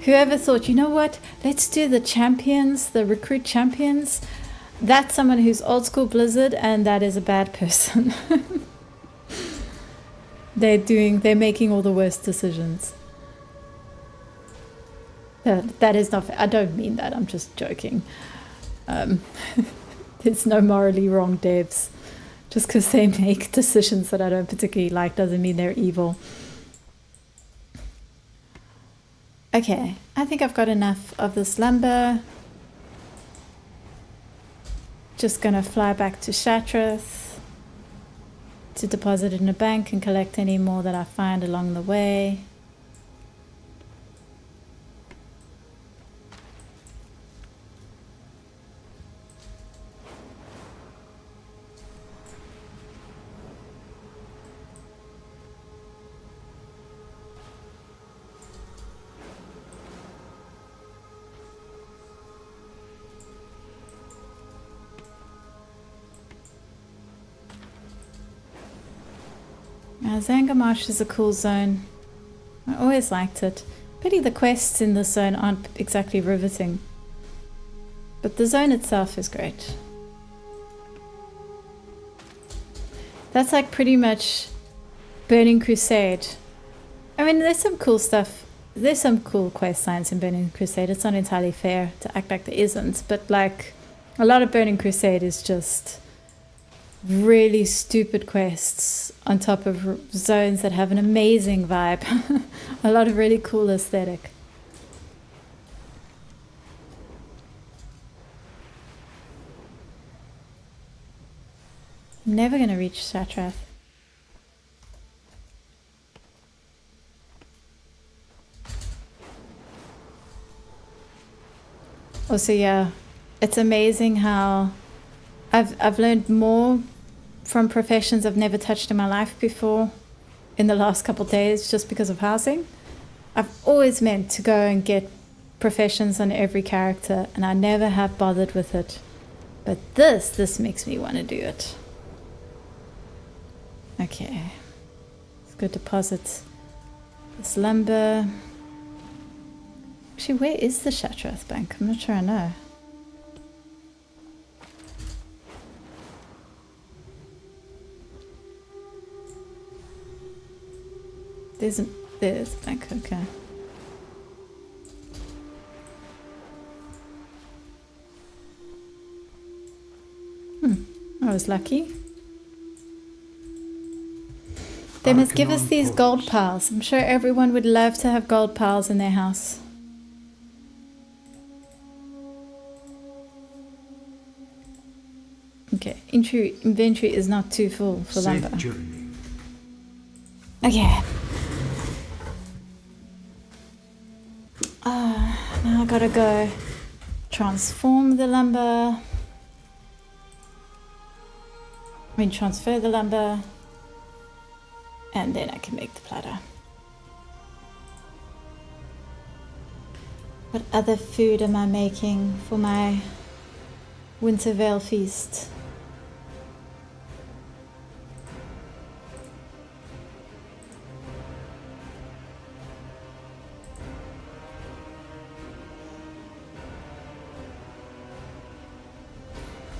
whoever thought, you know what, let's do the champions, the recruit champions, that's someone who's old school Blizzard, and that is a bad person. They're making all the worst decisions. That is not, I don't mean that, I'm just joking. There's no morally wrong devs. Just because they make decisions that I don't particularly like doesn't mean they're evil. Okay, I think I've got enough of this lumber. Just gonna fly back to Shattrath to deposit it in a bank and collect any more that I find along the way. Zangarmarsh is a cool zone. I always liked it. Pity the quests in this zone aren't exactly riveting. But the zone itself is great. That's like pretty much Burning Crusade. I mean, there's some cool stuff. There's some cool quest lines in Burning Crusade. It's not entirely fair to act like there isn't. But like, a lot of Burning Crusade is just really stupid quests on top of zones that have an amazing vibe. A lot of really cool aesthetic. I'm never going to reach Shattrath. Also, yeah, it's amazing how I've learned more from professions I've never touched in my life before in the last couple of days just because of housing. I've always meant to go and get professions on every character, and I never have bothered with it. But this makes me want to do it. Okay, let's go deposit this lumber. Actually, where is the Shattrath Bank? I'm not sure I know. There's a bank, okay. I was lucky. They must give us these gold piles. I'm sure everyone would love to have gold piles in their house. Okay, inventory is not too full for lumber. Okay. Now I gotta go transform the lumber. Transfer the lumber. And then I can make the platter. What other food am I making for my Wintervale feast?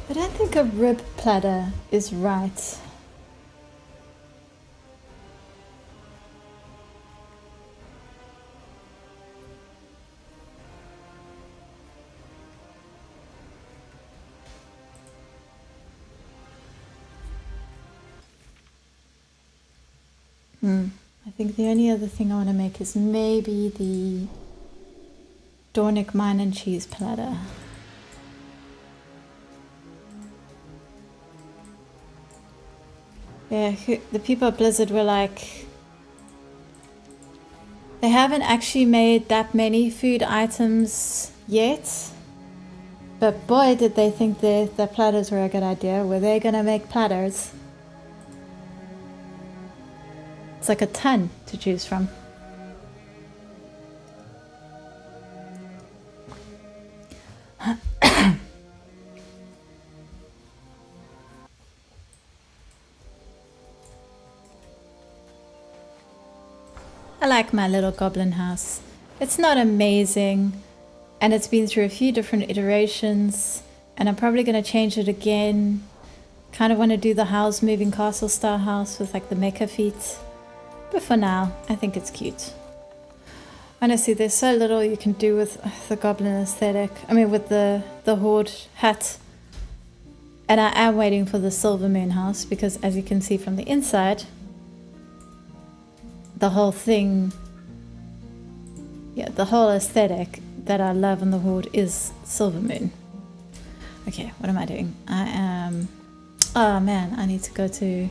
I don't think a rib platter is right. I think the only other thing I want to make is maybe the Dornick mine and cheese platter. Yeah, the people at Blizzard were like, they haven't actually made that many food items yet, but boy did they think the platters were a good idea. Were they gonna make platters? It's like a ton to choose from. I like my little goblin house. It's not amazing, and it's been through a few different iterations, and I'm probably going to change it again. Kind of want to do the Howl's Moving Castle style house with like the mecha feet. But for now, I think it's cute. Honestly, there's so little you can do with the goblin aesthetic. I mean, with the Horde hat. And I am waiting for the Silver Moon house because, as you can see from the inside, the whole thing, yeah, the whole aesthetic that I love in the Horde is Silver Moon. Okay, what am I doing? I am... Oh man, I need to go to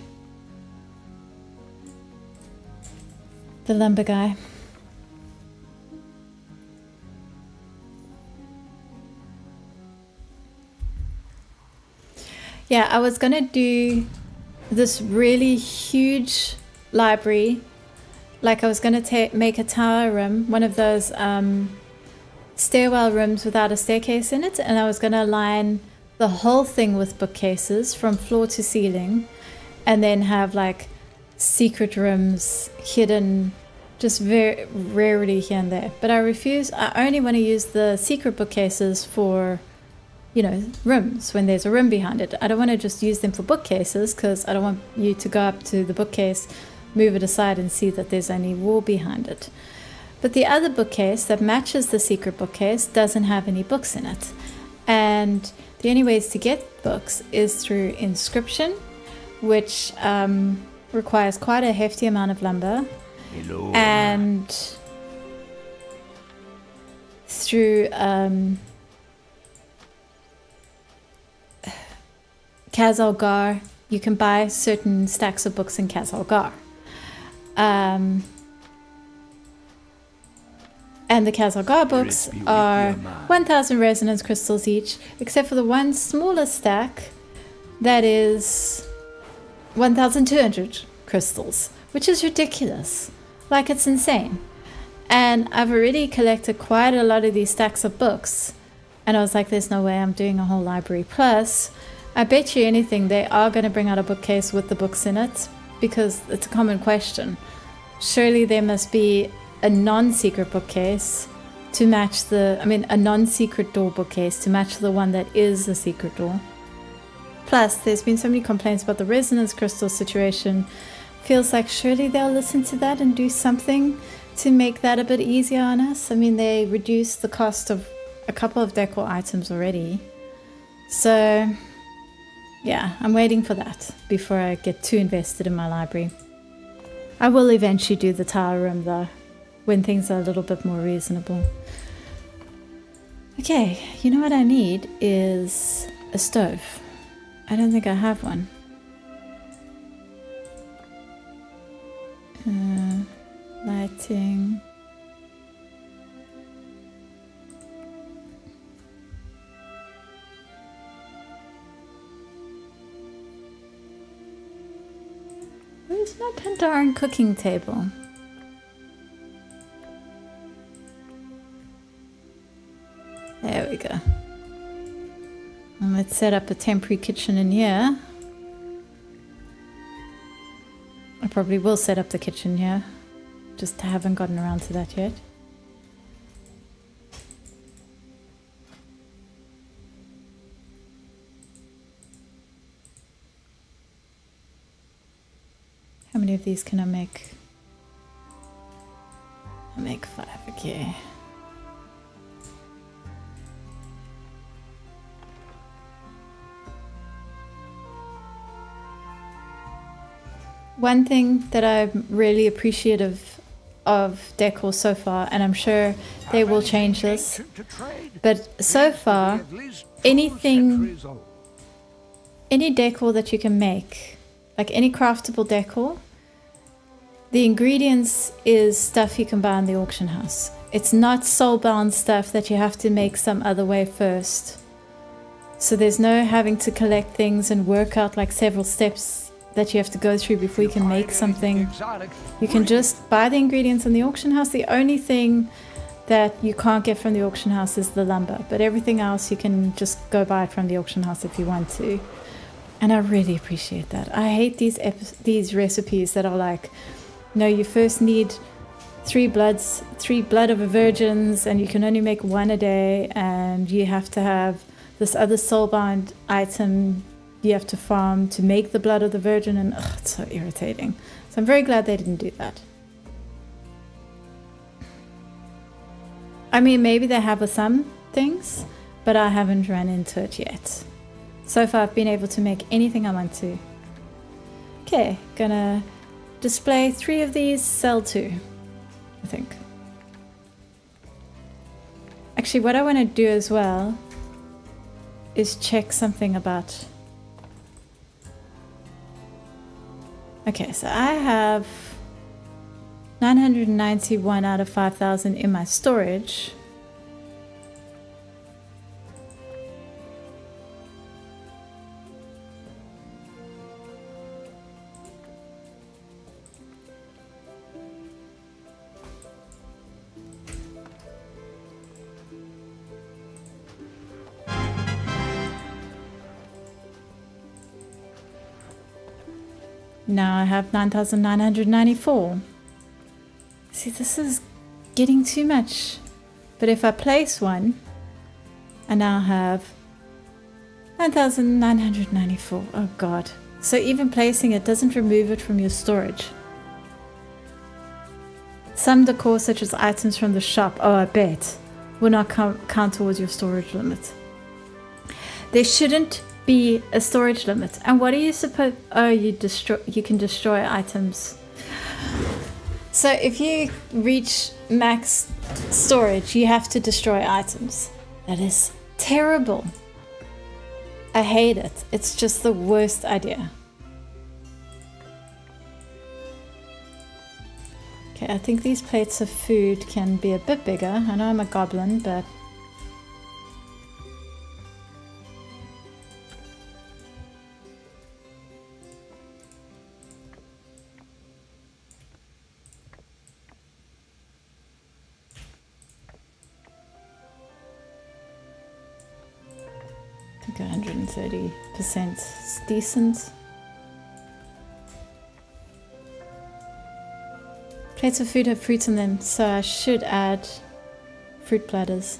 the lumber guy. Yeah, I was gonna do this really huge library. Like I was gonna make a tower room, one of those stairwell rooms without a staircase in it, and I was gonna line the whole thing with bookcases from floor to ceiling, and then have like secret rooms hidden just very rarely here and there. But I refuse. I only want to use the secret bookcases for, you know, rooms when there's a room behind it. I don't want to just use them for bookcases because I don't want you to go up to the bookcase, move it aside and see that there's only wall behind it. But the other bookcase that matches the secret bookcase doesn't have any books in it. And the only ways to get books is through inscription, which requires quite a hefty amount of lumber. Hello. And through Khazalgar, you can buy certain stacks of books in Khazalgar. And the Khazalgar books are 1,000 resonance crystals each, except for the one smaller stack that is 1,200 crystals, which is ridiculous. Like, it's insane. And I've already collected quite a lot of these stacks of books, and I was like, there's no way I'm doing a whole library. Plus, I bet you anything they are going to bring out a bookcase with the books in it, because it's a common question. Surely there must be a non-secret bookcase to match a non-secret door bookcase to match the one that is the secret door. Plus, there's been so many complaints about the resonance crystal situation. Feels like surely they'll listen to that and do something to make that a bit easier on us. I mean, they reduced the cost of a couple of decor items already. So, yeah, I'm waiting for that before I get too invested in my library. I will eventually do the tower room though, when things are a little bit more reasonable. Okay, you know what I need is a stove. I don't think I have one. Lighting. Where's my Pandaren cooking table? There we go. And let's set up a temporary kitchen in here. I probably will set up the kitchen here. Just haven't gotten around to that yet. How many of these can I make? I'll make 5, okay. One thing that I'm really appreciative of decor so far, and I'm sure they will change this, but so far, any decor that you can make, like any craftable decor, the ingredients is stuff you can buy in the auction house. It's not soulbound stuff that you have to make some other way first. So there's no having to collect things and work out like several steps that you have to go through before you can make something. You can just buy the ingredients in the auction house. The only thing that you can't get from the auction house is the lumber, but everything else you can just go buy it from the auction house if you want to. And I really appreciate that. I hate these recipes that are like, no, you first need 3 blood of a virgins, and you can only make 1 a day, and you have to have this other soulbound item you have to farm to make the blood of the virgin, and it's so irritating. So I'm very glad they didn't do that. I mean, maybe they have with some things, but I haven't run into it yet. So far I've been able to make anything I want to. Okay, gonna display 3 of these, sell 2, I think. Actually, what I want to do as well is check something about... Okay, so I have 991 out of 5,000 in my storage. Now I have 9,994. See, this is getting too much. But if I place one, I now have 9,994. Oh god. So even placing it doesn't remove it from your storage. Some decor, such as items from the shop, oh I bet, will not count towards your storage limit. There shouldn't be a storage limit. And what are you supposed... Oh, you can destroy items. So if you reach max storage, you have to destroy items. That is terrible. I hate it. It's just the worst idea. Okay, I think these plates of food can be a bit bigger. I know I'm a goblin, but... I think 130% is decent. Plates of food have fruits in them, so I should add fruit platters.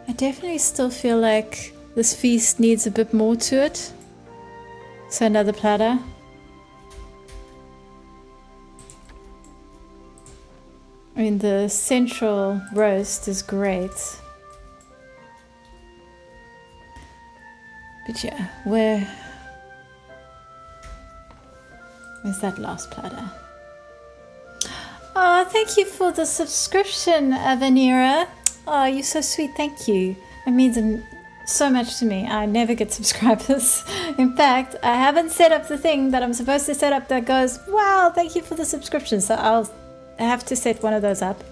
I definitely still feel like this feast needs a bit more to it. So another platter. I mean, the central roast is great. But yeah, where's that last platter? Oh, thank you for the subscription, Avanira. Oh, you're so sweet. Thank you. It means so much to me. I never get subscribers. In fact, I haven't set up the thing that I'm supposed to set up that goes, wow, thank you for the subscription. So I'll have to set one of those up.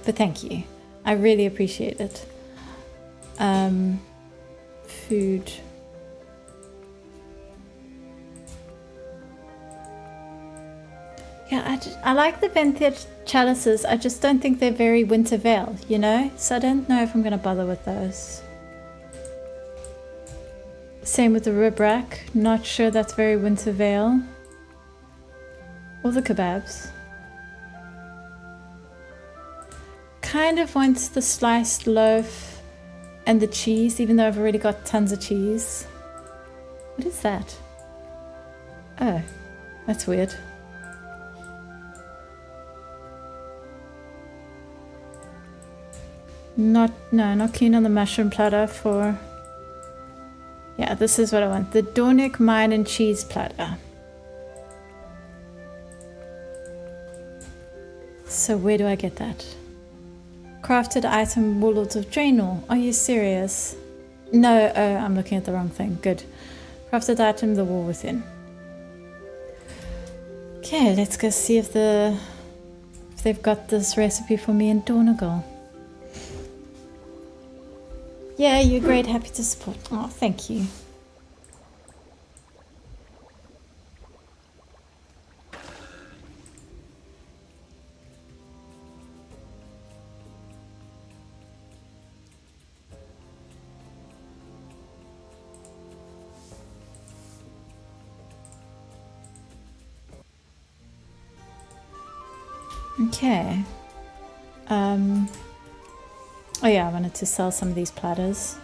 But thank you. I really appreciate it. Food. Yeah, I like the vintage chalices. I just don't think they're very Winter Veil, you know? So I don't know if I'm going to bother with those. Same with the rib rack. Not sure that's very Winter Veil. Or the kebabs. Kind of want the sliced loaf and the cheese, even though I've already got tons of cheese. What is that? Oh, that's weird. Not keen on the mushroom platter for... Yeah, this is what I want. The Dornick Mine and Cheese platter. So where do I get that? Crafted item, Warlords of Draenor. Are you serious? No, I'm looking at the wrong thing. Good. Crafted item, The War Within. Okay, let's go see if they've got this recipe for me in Donegal. Yeah, you're great. Happy to support. Oh, thank you. Okay. Oh yeah, I wanted to sell some of these platters.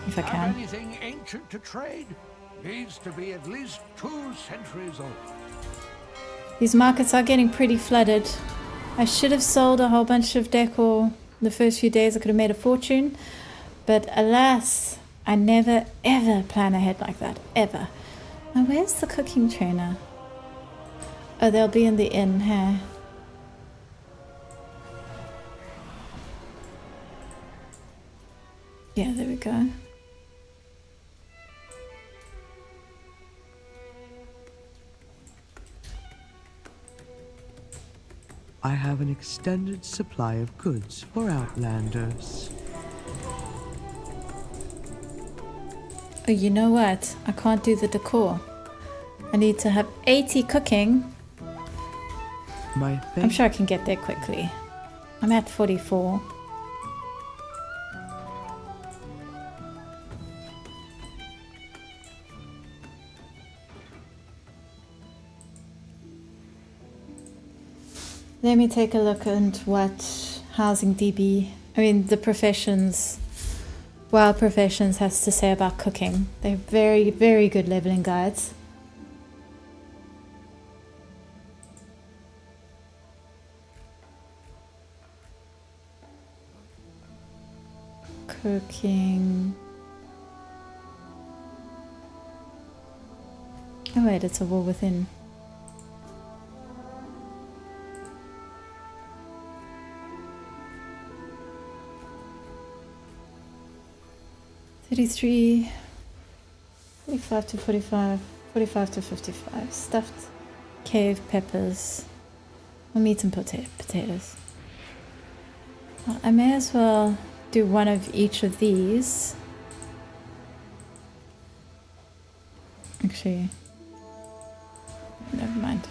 If I can. Have anything ancient to trade? Needs to be at least 2 centuries old. These markets are getting pretty flooded. I should have sold a whole bunch of decor the first few days. I could have made a fortune. But alas, I never ever plan ahead like that. Ever. Now where's the cooking trainer? Oh, they'll be in the inn, huh? Yeah, there we go. I have an extended supply of goods for Outlanders. Oh, you know what? I can't do the decor. I need to have 80 cooking. I'm sure I can get there quickly. I'm at 44. Let me take a look at what Housing DB, the professions, Wild Professions has to say about cooking. They're very, very good leveling guides. Cooking. Oh wait, it's a War Within. $33, 45 to 45, 45 to 55. Stuffed cave peppers. Or meat and potatoes. Well, I may as well do one of each of these. Actually, never mind.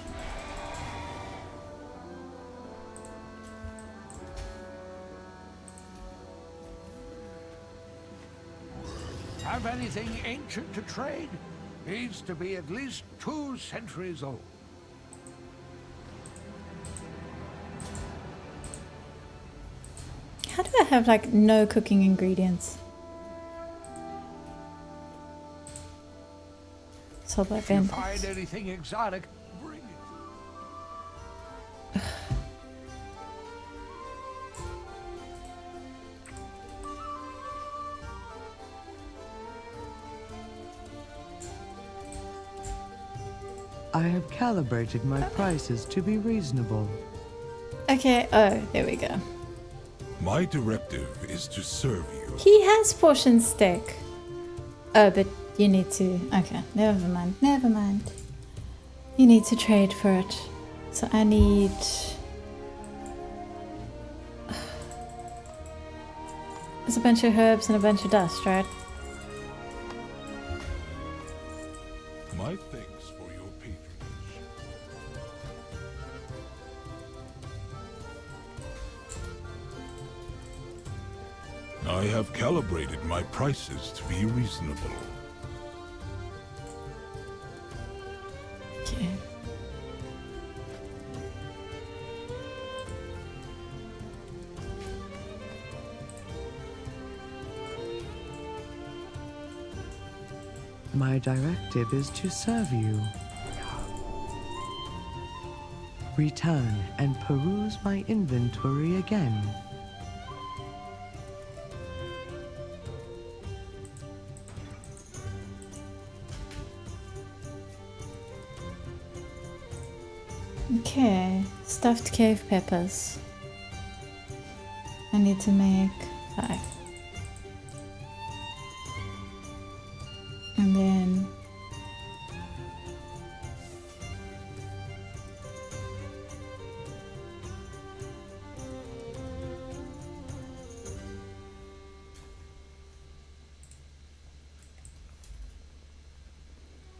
Have anything ancient to trade? Needs to be at least 2 centuries old. How do I have like no cooking ingredients? So by If you find anything exotic, bring it. I have calibrated my prices to be reasonable. Okay, oh, there we go. My directive is to serve you. He has portion steak. Oh, but you need to... Okay, never mind, never mind. You need to trade for it. So I need... There's a bunch of herbs and a bunch of dust, right? My thanks for your patronage. I have calibrated my prices to be reasonable. Okay. My directive is to serve you. Return and peruse my inventory again. Okay, stuffed cave peppers. I need to make 5.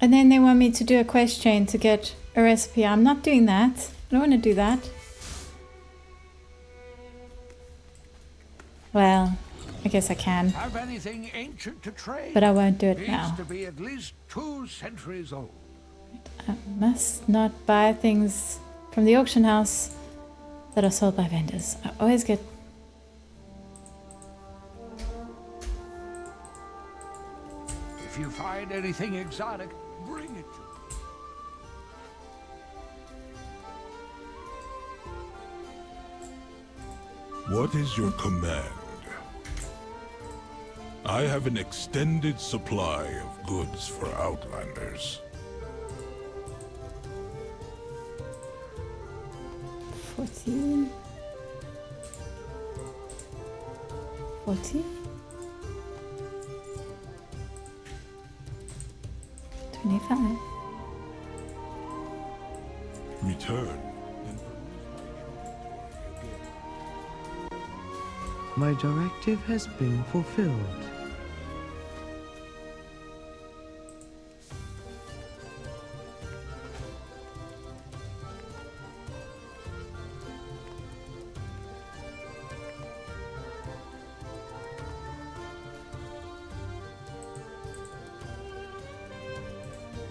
And then they want me to do a quest chain to get a recipe. I'm not doing that. I don't want to do that. Well, I guess I can. Have anything ancient to trade? But I won't do it Needs now. to be at least 2 centuries old. I must not buy things from the auction house that are sold by vendors. I always get... If you find anything exotic, bring it to me. What is your command? I have an extended supply of goods for Outlanders. 14. 40. 25. Return and peruse my inventory. My directive has been fulfilled.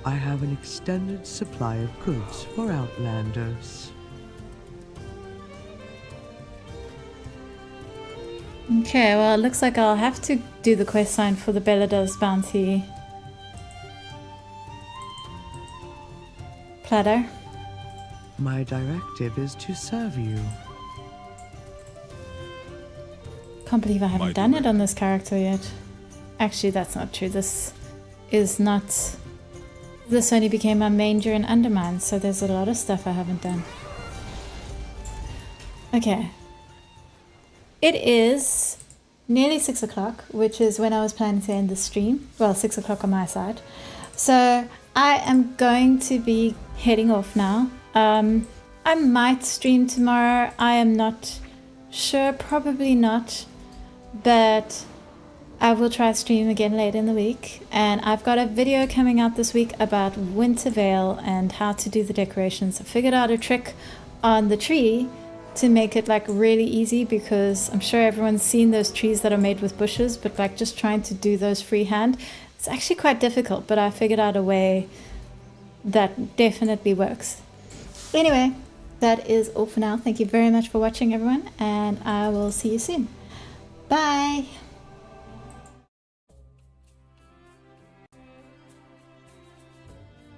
I have an extended supply of goods for Outlanders. Okay, well, it looks like I'll have to do the quest sign for the Belladar's bounty platter. My directive is to serve you. Can't believe I haven't done it on this character yet. Actually, that's not true. This only became my main during Undermine, so there's a lot of stuff I haven't done. Okay. It is nearly 6 o'clock, which is when I was planning to end the stream. Well, 6 o'clock on my side. So I am going to be heading off now. I might stream tomorrow. I am not sure, probably not. But I will try to stream again later in the week. And I've got a video coming out this week about Wintervale and how to do the decorations. I figured out a trick on the tree to make it like really easy, because I'm sure everyone's seen those trees that are made with bushes, but like just trying to do those freehand, it's actually quite difficult, but I figured out a way that definitely works. Anyway, that is all for now. Thank you very much for watching, everyone, and I will see you soon. Bye!